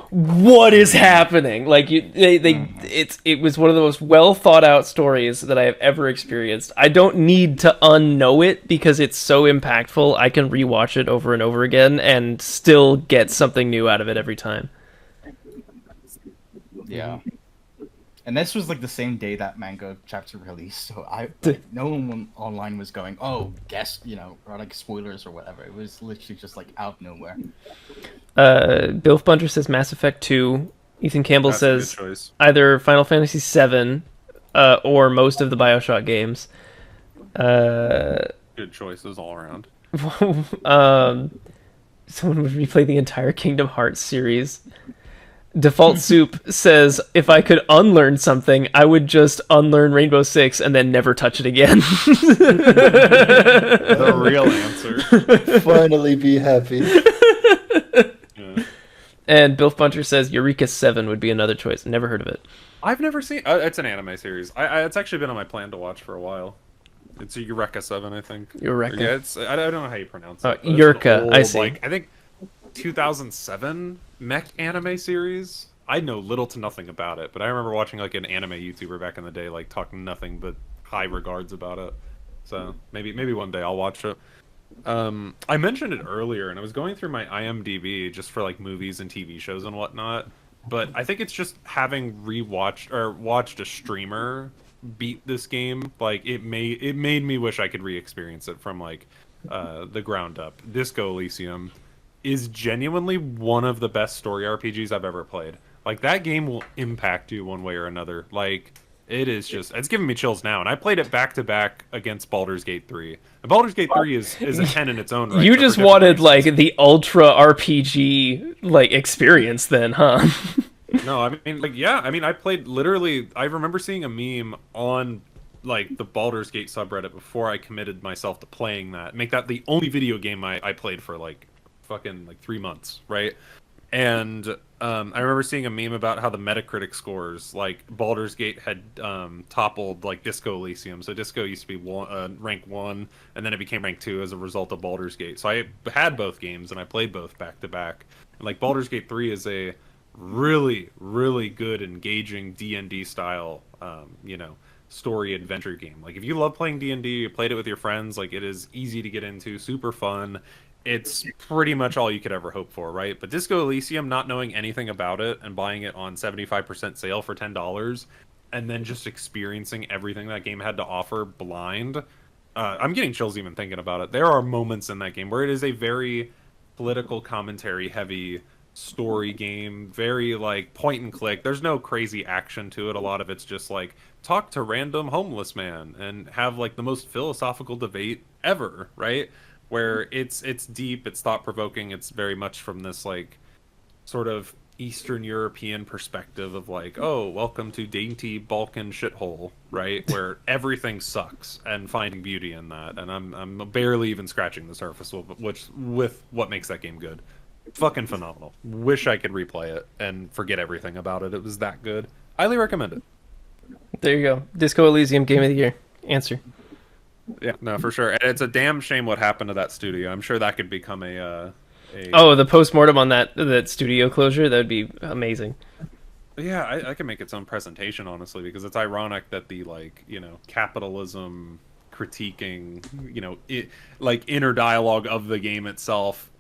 what is happening? Like it was one of the most well thought out stories that I have ever experienced. I don't need to unknow it because it's so impactful. I can rewatch it over and over again and still get something new out of it every time. Yeah. And this was like the same day that manga chapter released, so no one online was going, "Oh, guess," or like spoilers or whatever. It was literally just like out of nowhere. Bill Bunter says Mass Effect 2. Ethan Campbell says either Final Fantasy 7 or most of the BioShock games. Good choices all around. Someone would replay the entire Kingdom Hearts series. Default Soup says, if I could unlearn something, I would just unlearn Rainbow Six and then never touch it again. The real answer. Finally be happy. Yeah. And Bill Bunter says Eureka 7 would be another choice. Never heard of it. I've never seen... it's an anime series. It's actually been on my plan to watch for a while. It's a Eureka 7, I think. Eureka. Yeah, I don't know how you pronounce it. Eureka, I see. I think 2007 mech anime series. I know little to nothing about it, but I remember watching like an anime YouTuber back in the day, like talking nothing but high regards about it. So maybe one day I'll watch it. I mentioned it earlier, and I was going through my IMDb just for like movies and TV shows and whatnot. But I think it's just having rewatched or watched a streamer beat this game. Like it made me wish I could re-experience it from like the ground up. Disco Elysium is genuinely one of the best story RPGs I've ever played. Like that game will impact you one way or another. Like it's giving me chills now. And I played it back to back against Baldur's Gate 3. And Baldur's Gate 3 is a 10 in its own right. You just wanted like the ultra RPG like experience then, huh? No, I mean like yeah, I mean I played literally I remember seeing a meme on like the Baldur's Gate subreddit before I committed myself to playing that. Make that the only video game I played for like fucking like 3 months, right? And I remember seeing a meme about how the Metacritic scores, like Baldur's Gate had toppled like Disco Elysium. So Disco used to be rank 1, and then it became rank 2 as a result of Baldur's Gate. So I had both games and I played both back to back. And like Baldur's Gate 3 is a really, really good, engaging D&D style, story adventure game. Like if you love playing D&D, you played it with your friends, like it is easy to get into, super fun. It's pretty much all you could ever hope for, right? But Disco Elysium, not knowing anything about it and buying it on 75% sale for $10, and then just experiencing everything that game had to offer blind. I'm getting chills even thinking about it. There are moments in that game where it is a very political commentary heavy story game, very like point and click. There's no crazy action to it. A lot of it's just like talk to random homeless man and have like the most philosophical debate ever, right? Where it's deep, it's thought provoking, it's very much from this like sort of Eastern European perspective of like, oh, welcome to dainty Balkan shithole, right? Where everything sucks, and finding beauty in that. And I'm barely even scratching the surface with what makes that game good. Fucking phenomenal. Wish I could replay it and forget everything about it. It was that good. Highly recommend it. There you go. Disco Elysium Game of the Year. Answer. Yeah, no, for sure. And it's a damn shame what happened to that studio. I'm sure that could become a Oh, the post-mortem on that studio closure? That would be amazing. Yeah, I can make its own presentation, honestly, because it's ironic that the, like, capitalism critiquing, inner dialogue of the game itself,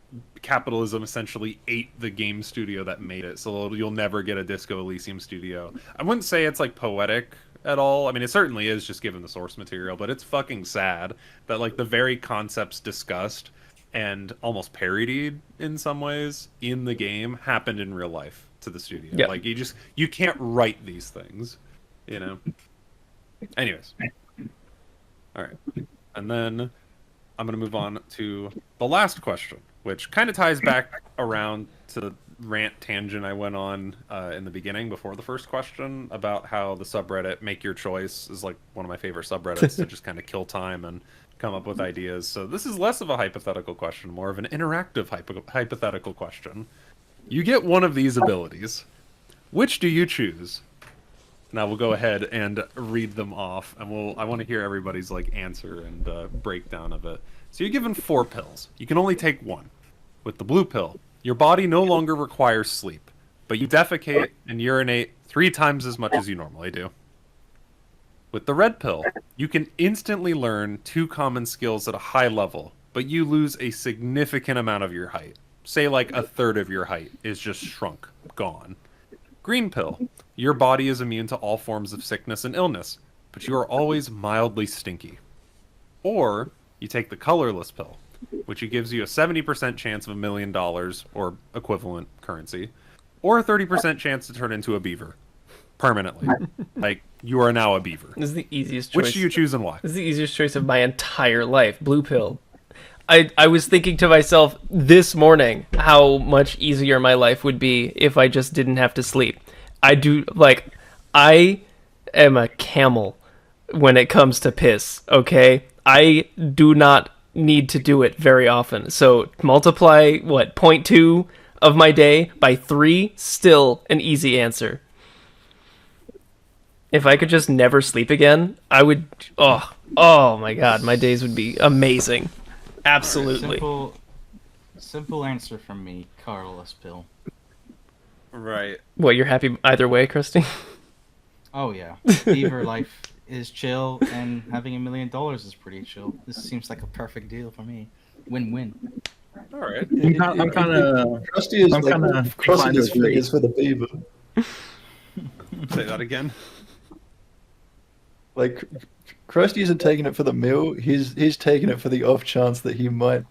capitalism essentially ate the game studio that made it, so you'll never get a Disco Elysium studio. I wouldn't say it's, like, poetic at all. I mean, it certainly is, just given the source material, but it's fucking sad that, like, the very concepts discussed and almost parodied in some ways in the game happened in real life to the studio. Yep. Like, you can't write these things, Anyways. All right. And then I'm going to move on to the last question, which kind of ties back around to the rant tangent I went on in the beginning before the first question about how the subreddit MakeYourChoice is like one of my favorite subreddits to just kind of kill time and come up with ideas. So this is less of a hypothetical question, more of an interactive hypothetical question. You get one of these abilities. Which do you choose? Now we'll go ahead and read them off, and I want to hear everybody's like answer and breakdown of it. So you're given 4 pills. You can only take one. With the blue pill, your body no longer requires sleep, but you defecate and urinate 3 times as much as you normally do. With the red pill, you can instantly learn 2 common skills at a high level, but you lose a significant amount of your height. Say like a third of your height is just shrunk, gone. Green pill, your body is immune to all forms of sickness and illness, but you are always mildly stinky. Or you take the colorless pill, which gives you a 70% chance of $1 million or equivalent currency, or a 30% chance to turn into a beaver permanently. Like, you are now a beaver. This is the easiest choice. Which do you choose and why? This is the easiest choice of my entire life. Blue pill. I was thinking to myself this morning how much easier my life would be if I just didn't have to sleep. I am a camel when it comes to piss, okay? I do not need to do it very often. So multiply, 0.2 of my day by 3, still an easy answer. If I could just never sleep again, I would, oh my god, my days would be amazing. Absolutely. Simple answer from me, colorless pill. Right. What, you're happy either way, Christy? Oh yeah, beaver life is chill, and having $1 million is pretty chill. This seems like a perfect deal for me. Win-win. All right. I'm kind of. Krusty is like crossing his fingers for the beaver. Say that again. Like, Krusty isn't taking it for the meal. He's taking it for the off chance that he might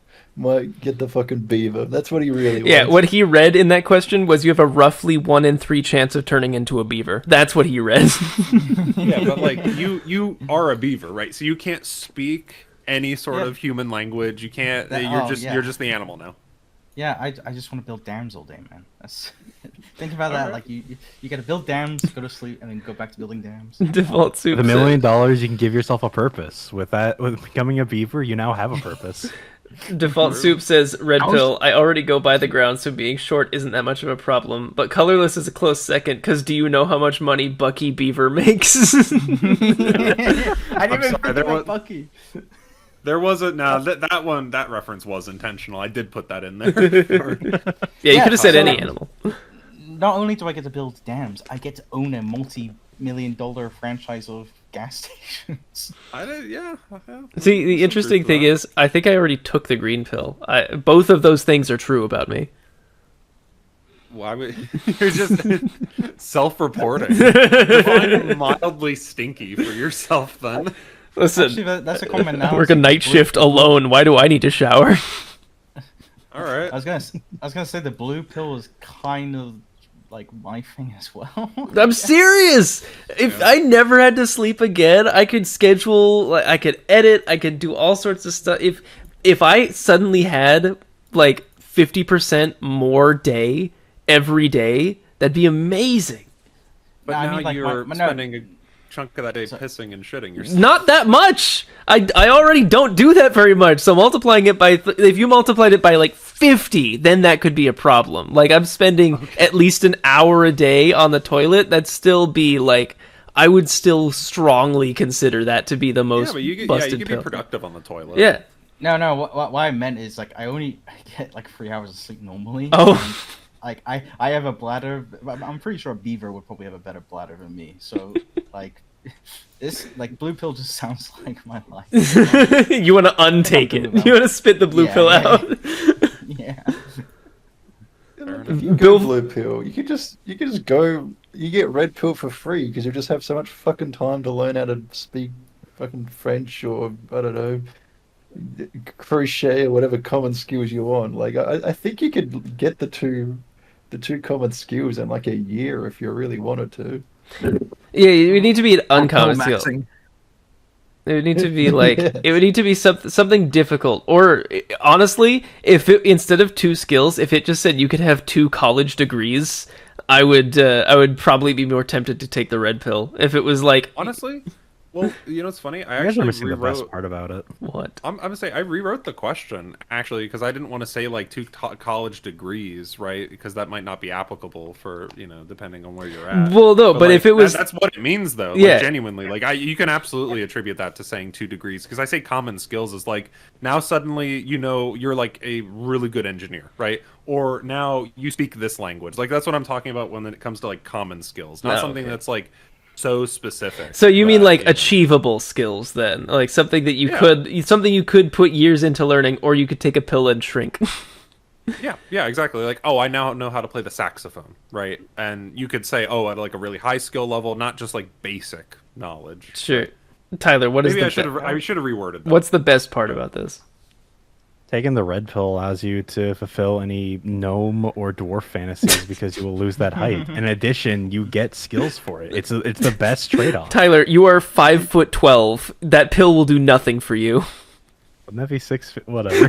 get the fucking beaver. That's what he really wants. Yeah, what he read in that question was you have a roughly 1 in 3 chance of turning into a beaver. That's what he read. Yeah, but like you are a beaver, right? So you can't speak any sort of human language. You can't. You're just the animal now. Yeah, I just want to build dams all day, man. That's think about that. Alright. Like you got to build dams, go to sleep, and then go back to building dams. Default soup. With $1 said- million, you can give yourself a purpose. With that, with becoming a beaver, you now have a purpose. Default soup says red pill. I already go by the ground, so being short isn't that much of a problem. But colorless is a close second. Cause do you know how much money Bucky Beaver makes? I didn't even sorry, think there about was- Bucky. There was a that reference was intentional. I did put that in there. Yeah, you Yeah, could have said so- any animal. Not only do I get to build dams, I get to own a multi-million-dollar franchise of gas stations. Yeah. See, the interesting thing is, I think I already took the green pill. Both of those things are true about me. Why would you're just self-reporting? Define mildly stinky for yourself, then. Listen, Actually, that's a common I work a night shift alone. Why do I need to shower? All right. I was gonna say the blue pill is kind of like my thing as well. I'm serious. If I never had to sleep again, I could schedule, like, I could edit, I could do all sorts of stuff. If I suddenly had like 50% more day every day, that'd be amazing. But No, I now mean, like, you're no. spending a chunk of that day pissing and shitting yourself. Not that much. I already don't do that very much. So multiplying it by if you multiplied it by like 50, then that could be a problem. Like I'm spending at least an hour a day on the toilet. That'd still be like I would still strongly consider that to be the most Yeah, but you busted could be pill. productive on the toilet. Yeah. No. What I meant is like I get like 3 hours of sleep normally. Oh. And, like I have a bladder. I'm pretty sure a beaver would probably have a better bladder than me. So like this like blue pill just sounds like my life. You want to untake it. You want to spit the blue Yeah, pill yeah. out. Yeah. If you Bill- go blue pill, you could just go. You get red pill for free because you just have so much fucking time to learn how to speak fucking French or I don't know, crochet or whatever common skills you want. Like I think you could get the two common skills in like a year if you really wanted to. Yeah, it would need to be an uncommon skill. Maxing. It would need to be like Yes. it would need to be something difficult. Or honestly, if it, instead of 2 skills, if it just said you could have 2 college degrees, I would probably be more tempted to take the red pill. If it was like Honestly, well, you know what's funny? I You guys are actually missing the best rewrote. part about it. what? I'm gonna say I rewrote the question actually because I didn't want to say like 2 college degrees, right? Because that might not be applicable for depending on where you're at. Well, no, but like, if it was that's what it means though. Yeah. Like, genuinely, like you can absolutely attribute that to saying 2 degrees because I say common skills is like now suddenly you're like a really good engineer, right? Or now you speak this language. Like that's what I'm talking about when it comes to like common skills, not Oh, something okay. that's like so specific. so you mean that, like you know. achievable skills then, like something that you Yeah. could put years into learning, or you could take a pill and shrink. Yeah, exactly. Like, oh, I now know how to play the saxophone, right? And you could say, oh, at like a really high skill level, not just like basic knowledge. Sure, Tyler, what is Maybe the I should have reworded that. what's the best part about this? Taking the red pill allows you to fulfill any gnome or dwarf fantasies because you will lose that height. In addition, you get skills for it. It's the best trade-off. Tyler, you are 5'12". That pill will do nothing for you. Wouldn't that be 6 feet? Whatever.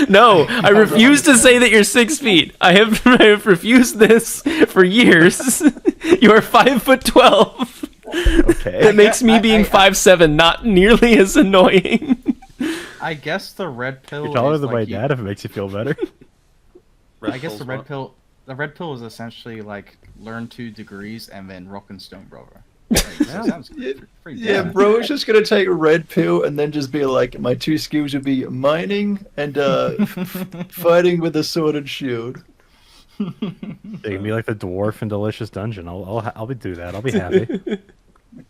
No, I refuse to say that you're 6 feet. I have refused this for years. You are 5'12". Okay. That makes me being 5'7" not nearly as annoying. I guess the red pill. You're taller is than like my you- dad if it makes you feel better. I guess Pill's the red what? pill. The red pill is essentially like learn 2 degrees and then rock and stone brother. Like, so it sounds pretty Yeah, bad. bro, it's just gonna take a red pill and then just be like, my 2 skills would be mining and fighting with a sword and shield. You can be like the dwarf in Delicious Dungeon. I'll do that. I'll be happy.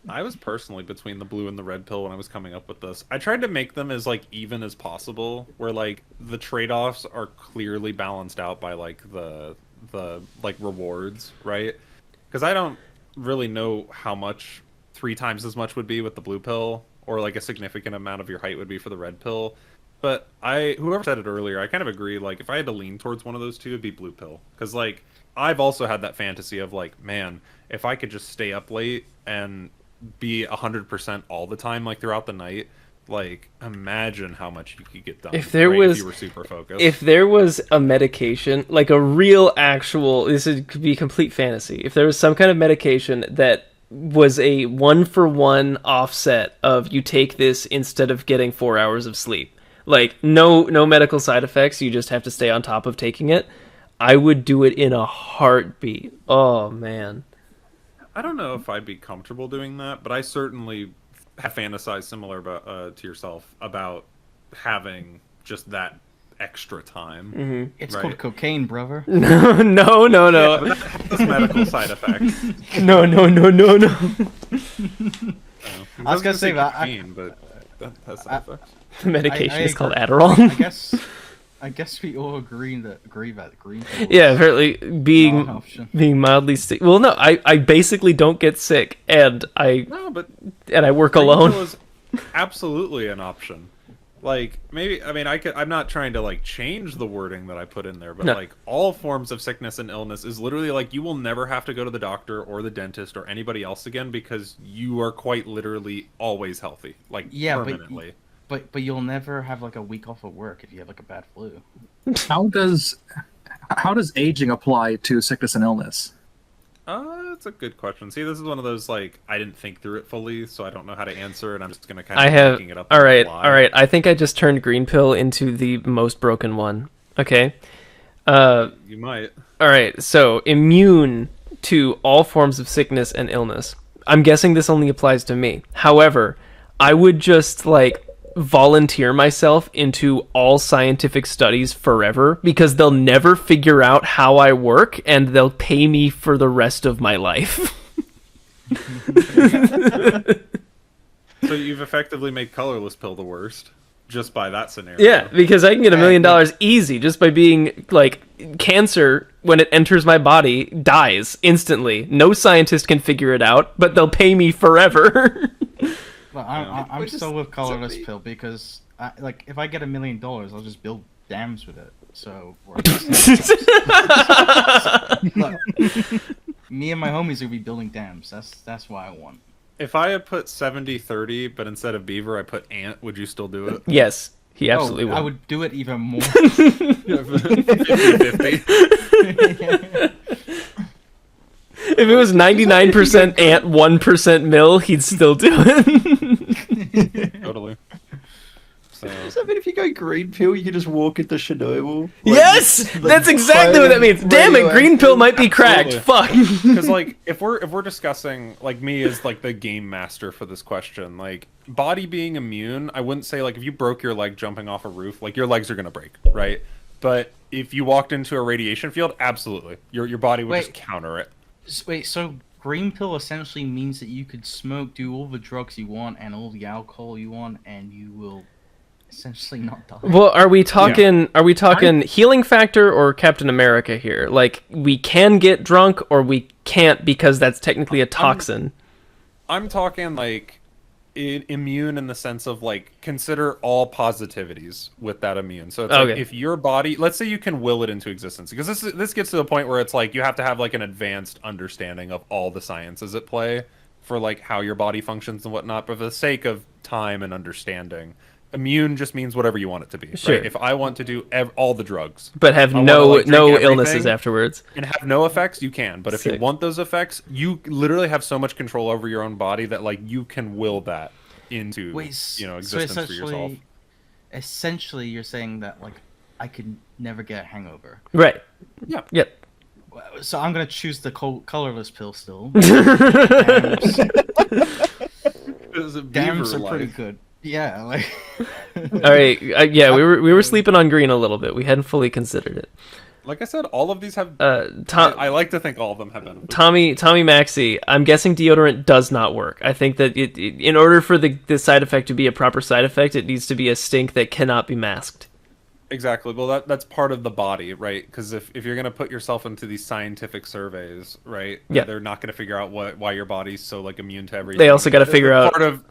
I was personally between the blue and the red pill when I was coming up with this. I tried to make them as like even as possible, where like the trade-offs are clearly balanced out by like the like rewards, right? Because I don't really know how much 3 times as much would be with the blue pill, or like a significant amount of your height would be for the red pill. But whoever said it earlier, I kind of agree. Like, if I had to lean towards one of those two, it'd be blue pill. Because, like, I've also had that fantasy of, like, man, if I could just stay up late and be 100% all the time, like, throughout the night, like imagine how much you could get done If there right, was- if you were super focused. If there was a medication, like a real actual, could be complete fantasy. If there was some kind of medication that was a 1-for-1 offset of you take this instead of getting 4 hours of sleep, like no medical side effects, you just have to stay on top of taking it, I would do it in a heartbeat. Oh man. I don't know if I'd be comfortable doing that, but I certainly have fantasized similar about, to yourself about having just that extra time. It's Right. called cocaine, brother. No. But that has medical side effects. No. I was gonna say that. Caffeine, but that has side effects. The medication I is called agree. Adderall. I guess we all agree that green pill Yeah, is apparently not an being option. mildly sick. Well, no, I basically don't get sick, and I No, but work green alone. pill is absolutely an option. Like maybe I'm not trying to like change the wording that I put in there, but No. like all forms of sickness and illness is literally like you will never have to go to the doctor or the dentist or anybody else again because you are quite literally always healthy, like Yeah, permanently. but you'll never have like a week off of work if you have like a bad flu. How does aging apply to sickness and illness? That's a good question. See, this is one of those like I didn't think through it fully, so I don't know how to answer, and I'm just gonna kind of I have. making it up. All on the right, fly. all right. I think I just turned green pill into the most broken one. Okay. You might. All right. So immune to all forms of sickness and illness. I'm guessing this only applies to me. However, I would just like volunteer myself into all scientific studies forever because they'll never figure out how I work and they'll pay me for the rest of my life. So you've effectively made colorless pill the worst just by that scenario. Yeah, because I can get $1 million easy just by being like cancer when it enters my body dies instantly. No scientist can figure it out, but they'll pay me forever. But I'm Which is still with colorless silly. pill because like if I get $1 million, I'll just build dams with it. So me and my homies will be building dams. That's why I want. If I had put 70-30, but instead of beaver I put ant, would you still do it? Yes, he absolutely I will. would do it even more. 50-50. If it was 99% ant, 1% mill, he'd still do it. Totally. So, Does that mean if you go green pill, you can just walk into Chernobyl? Like, Yes, like, that's exactly what that means. Damn it, green pill might be cracked. Fuck. because like if we're discussing like me as like the game master for this question, like body being immune, I wouldn't say like if you broke your leg jumping off a roof, like your legs are gonna break, right? But if you walked into a radiation field, absolutely, your body would just Wait. counter it. Wait, so green pill essentially means that you could smoke, do all the drugs you want, and all the alcohol you want, and you will essentially not die. Well, are we talking healing factor or Captain America here? Like we can get drunk or we can't because that's technically a toxin. I'm talking like immune in the sense of like consider all positivities with that immune. So it's like Okay. if your body, let's say you can will it into existence, because this gets to the point where it's like you have to have like an advanced understanding of all the sciences at play for like how your body functions and whatnot. But for the sake of time and understanding, immune just means whatever you want it to be. Sure. Right? If I want to do all the drugs But have I wanna, no like, drink illnesses everything. afterwards. and have no effects, you can. But if Sick. you want those effects, you literally have so much control over your own body that like you can will that into Wait, existence for yourself. essentially, you're saying that like I could never get a hangover. Right. Yeah. Yep. So I'm gonna choose the colorless pill still. Dams are pretty good. Yeah, like. All right. Yeah, we were sleeping on green a little bit. We hadn't fully considered it. Like I said, all of these have. Tom, I like to think all of them have benefits. Tommy Maxey, I'm guessing deodorant does not work. I think that in order for the side effect to be a proper side effect, it needs to be a stink that cannot be masked. Exactly. Well, that's part of the body, right? Because if you're going to put yourself into these scientific surveys, right? Yeah. They're not going to figure out why your body's so like immune to everything. They also got to It's figure out. part of.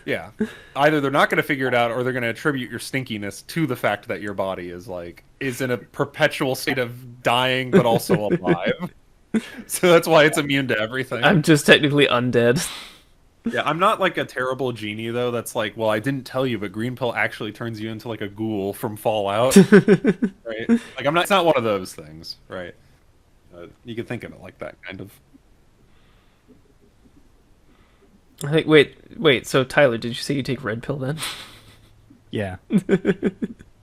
Yeah. Either they're not going to figure it out, or they're going to attribute your stinkiness to the fact that your body is in a perpetual state of dying but also alive. So that's why it's immune to everything. I'm just technically undead. Yeah, I'm not like a terrible genie though. That's like, well, I didn't tell you, but green pill actually turns you into like a ghoul from Fallout, right? Like, I'm not. It's not one of those things, right? You could think of it like that, kind of. I think. Wait. So Tyler, did you say you take red pill then? Yeah.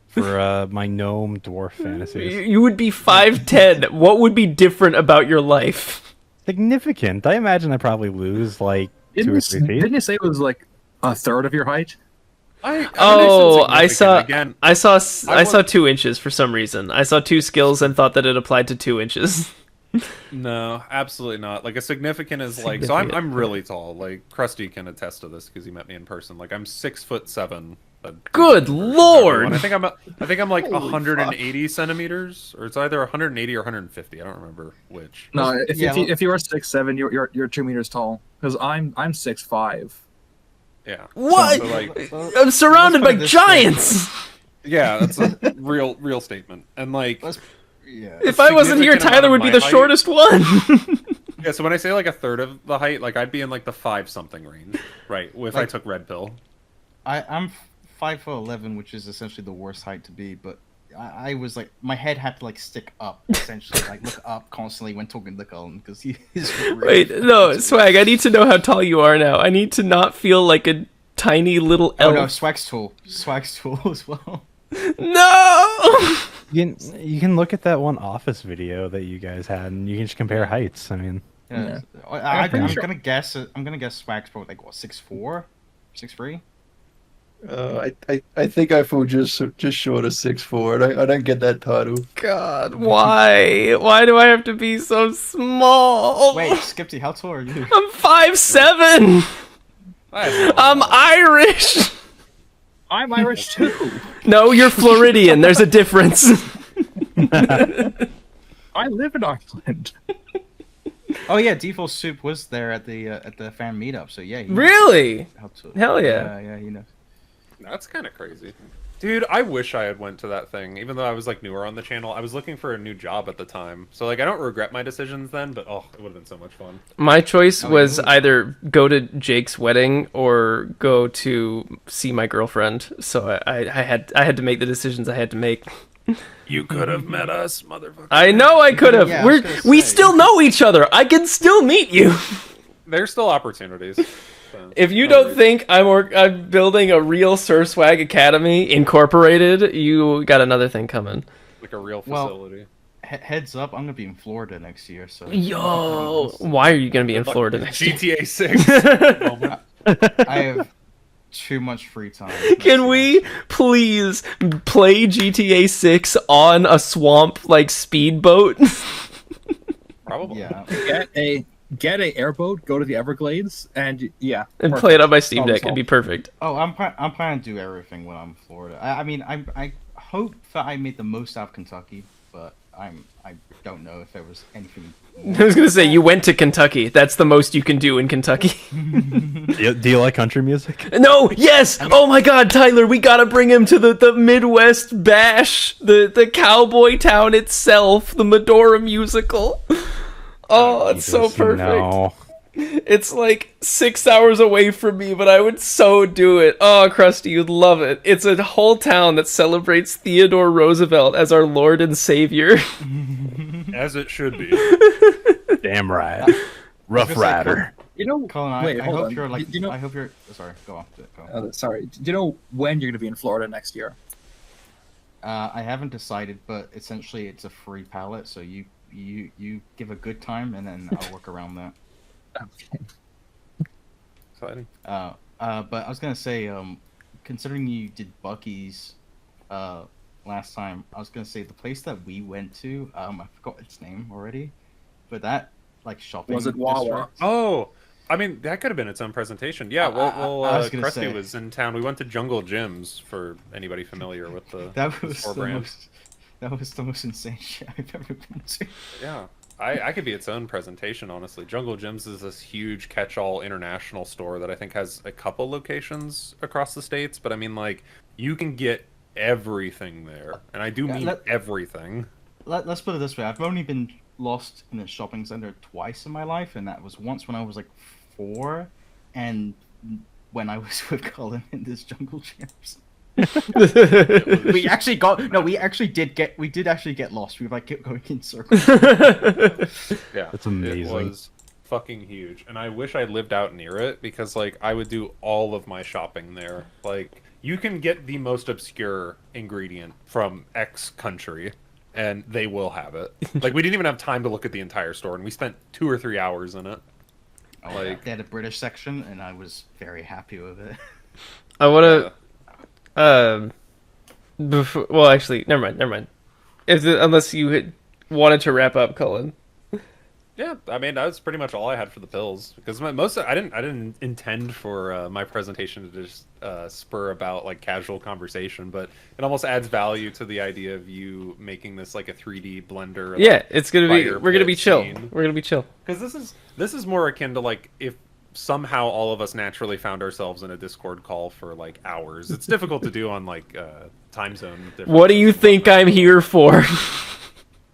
For my gnome dwarf fantasies. You would be 5'10". What would be different about your life? Significant. I imagine I probably lose like 2 or 3 feet. Didn't you say it was like a third of your height? I saw. Again. I saw. I I saw want- 2 inches for some reason. I saw 2 skills and thought that it applied to 2 inches. No, absolutely not. Like a significant is like, so I'm really tall. Like Krusty can attest to this because he met me in person. Like I'm 6'7". Good lord! I think I'm like 180 centimeters, or it's either 180 or 150. I don't remember which. No, Yeah, if you are 6'7", you're 2 meters tall. Because I'm 6'5". Yeah. What? So, like, I'm surrounded let's by put it this way. giants. yeah, that's a real statement. And like, Yeah. If I wasn't here, significant amount Tyler of would be my the height- shortest one. yeah. So when I say like a third of the height, like I'd be in like the 5 something range, right? If I Like- took red pill. I'm 5'11", which is essentially the worst height to be. But I was like, my head had to like stick up, essentially, like look up constantly when talking to Cullen because he is. Wait, no, Swag. I need to know how tall you are now. I need to not feel like a tiny little Oh elf. no, Swag's tall as well. No. You can look at that one Office video that you guys had, and you can just compare heights. I mean, Yeah. I'm pretty I'm sure- gonna guess. I'm gonna guess Swag's probably like what 6'4", 6'3". I think I fall just short of 6'4". I don't get that title. God, why? Why do I have to be so small? Wait, Skipsy, how tall are you? I'm 5'7". I'm Irish. I'm Irish too. No, you're Floridian. There's a difference. I live in Ireland. Oh yeah, Default Soup was there at the fan meetup. So yeah. He knows Really? how to- Hell yeah. Yeah, he knows. That's kind of crazy. Dude, I wish I had went to that thing, even though I was like newer on the channel. I was looking for a new job at the time. So like I don't regret my decisions then, but oh, it would have been so much fun. My choice Oh, was yeah. either go to Jake's wedding or go to see my girlfriend. So I had to make the decisions I had to make. You could have met us, motherfucker. I know I could have. Yeah, I was We gonna say. still know each other. I can still meet you. There's still opportunities. So, If you no don't worries. think I'm building a real Sir Swag Academy Incorporated, you got another thing coming. like a real Well, facility. Heads up, I'm gonna be in Florida next year. So Yo, why are you gonna be in Florida next year? GTA 6. moment. I have too much free time. Can we please play GTA 6 on a swamp like speedboat? Probably. Yeah. Get a airboat, go to the Everglades, and yeah, And perfect. play it on my Steam Problem Deck. It'd be solved. perfect. Oh, I'm planning to do everything when I'm in Florida. I mean, I hope that I made the most out of Kentucky, but I don't know if there was anything. I was gonna say you went to Kentucky. That's the most you can do in Kentucky. do you like country music? No, yes. Oh my God, Tyler, we gotta bring him to the Midwest Bash, the cowboy town itself, the Medora musical. Oh, it's so Jesus, perfect. No. It's like 6 hours away from me, but I would so do it. Oh, Krusty, you'd love it. It's a whole town that celebrates Theodore Roosevelt as our Lord and Savior. As it should be. Damn right. Rough gonna say, Rider. You know, Colin, wait, I hold hope on. you're like. You know, I hope you're. Sorry, go on. Go. sorry. Do you know when you're going to be in Florida next year? I haven't decided, but essentially it's a free palette, so you give a good time, and then I'll work around that. Okay. Exciting. But I was gonna say, considering you did Bucky's, last time, I was gonna say the place that we went to, I forgot its name already, but that like shopping. Was it Wawa? district- Oh, I mean, that could have been its own presentation. Yeah, well, I was gonna Krusty say. was in town. We went to Jungle Gyms, for anybody familiar with the That the was store the brand. most. That was the most insane shit I've ever been to. Yeah, I could be its own presentation, honestly. Jungle Gyms is this huge catch-all international store that I think has a couple locations across the states, but I mean, like, you can get everything there, and I do Yeah, mean everything. Let's put it this way: I've only been lost in a shopping center twice in my life, and that was once when I was like 4, and when I was with Colin in this Jungle Champs. We actually did actually get lost. We like kept going in circles. Yeah, That's amazing. It was fucking huge, and I wish I lived out near it because like I would do all of my shopping there. Like you can get the most obscure ingredient from X country, and they will have it. Like we didn't even have time to look at the entire store, and we spent 2 or 3 hours in it. Like They had a British section, and I was very happy with it. I want to. Well, actually, never mind. Unless you had wanted to wrap up, Cullen. Yeah, I mean that was pretty much all I had for the pills because I didn't intend for my presentation to just spur about like casual conversation, but it almost adds value to the idea of you making this like a 3D blender. Yeah, it's gonna be. fire We're gonna be pit chill. scene. We're gonna be chill. Because this is more akin to like if somehow all of us naturally found ourselves in a Discord call for like hours. It's difficult to do on like time zone. What do you differences and think whatnot. I'm here for?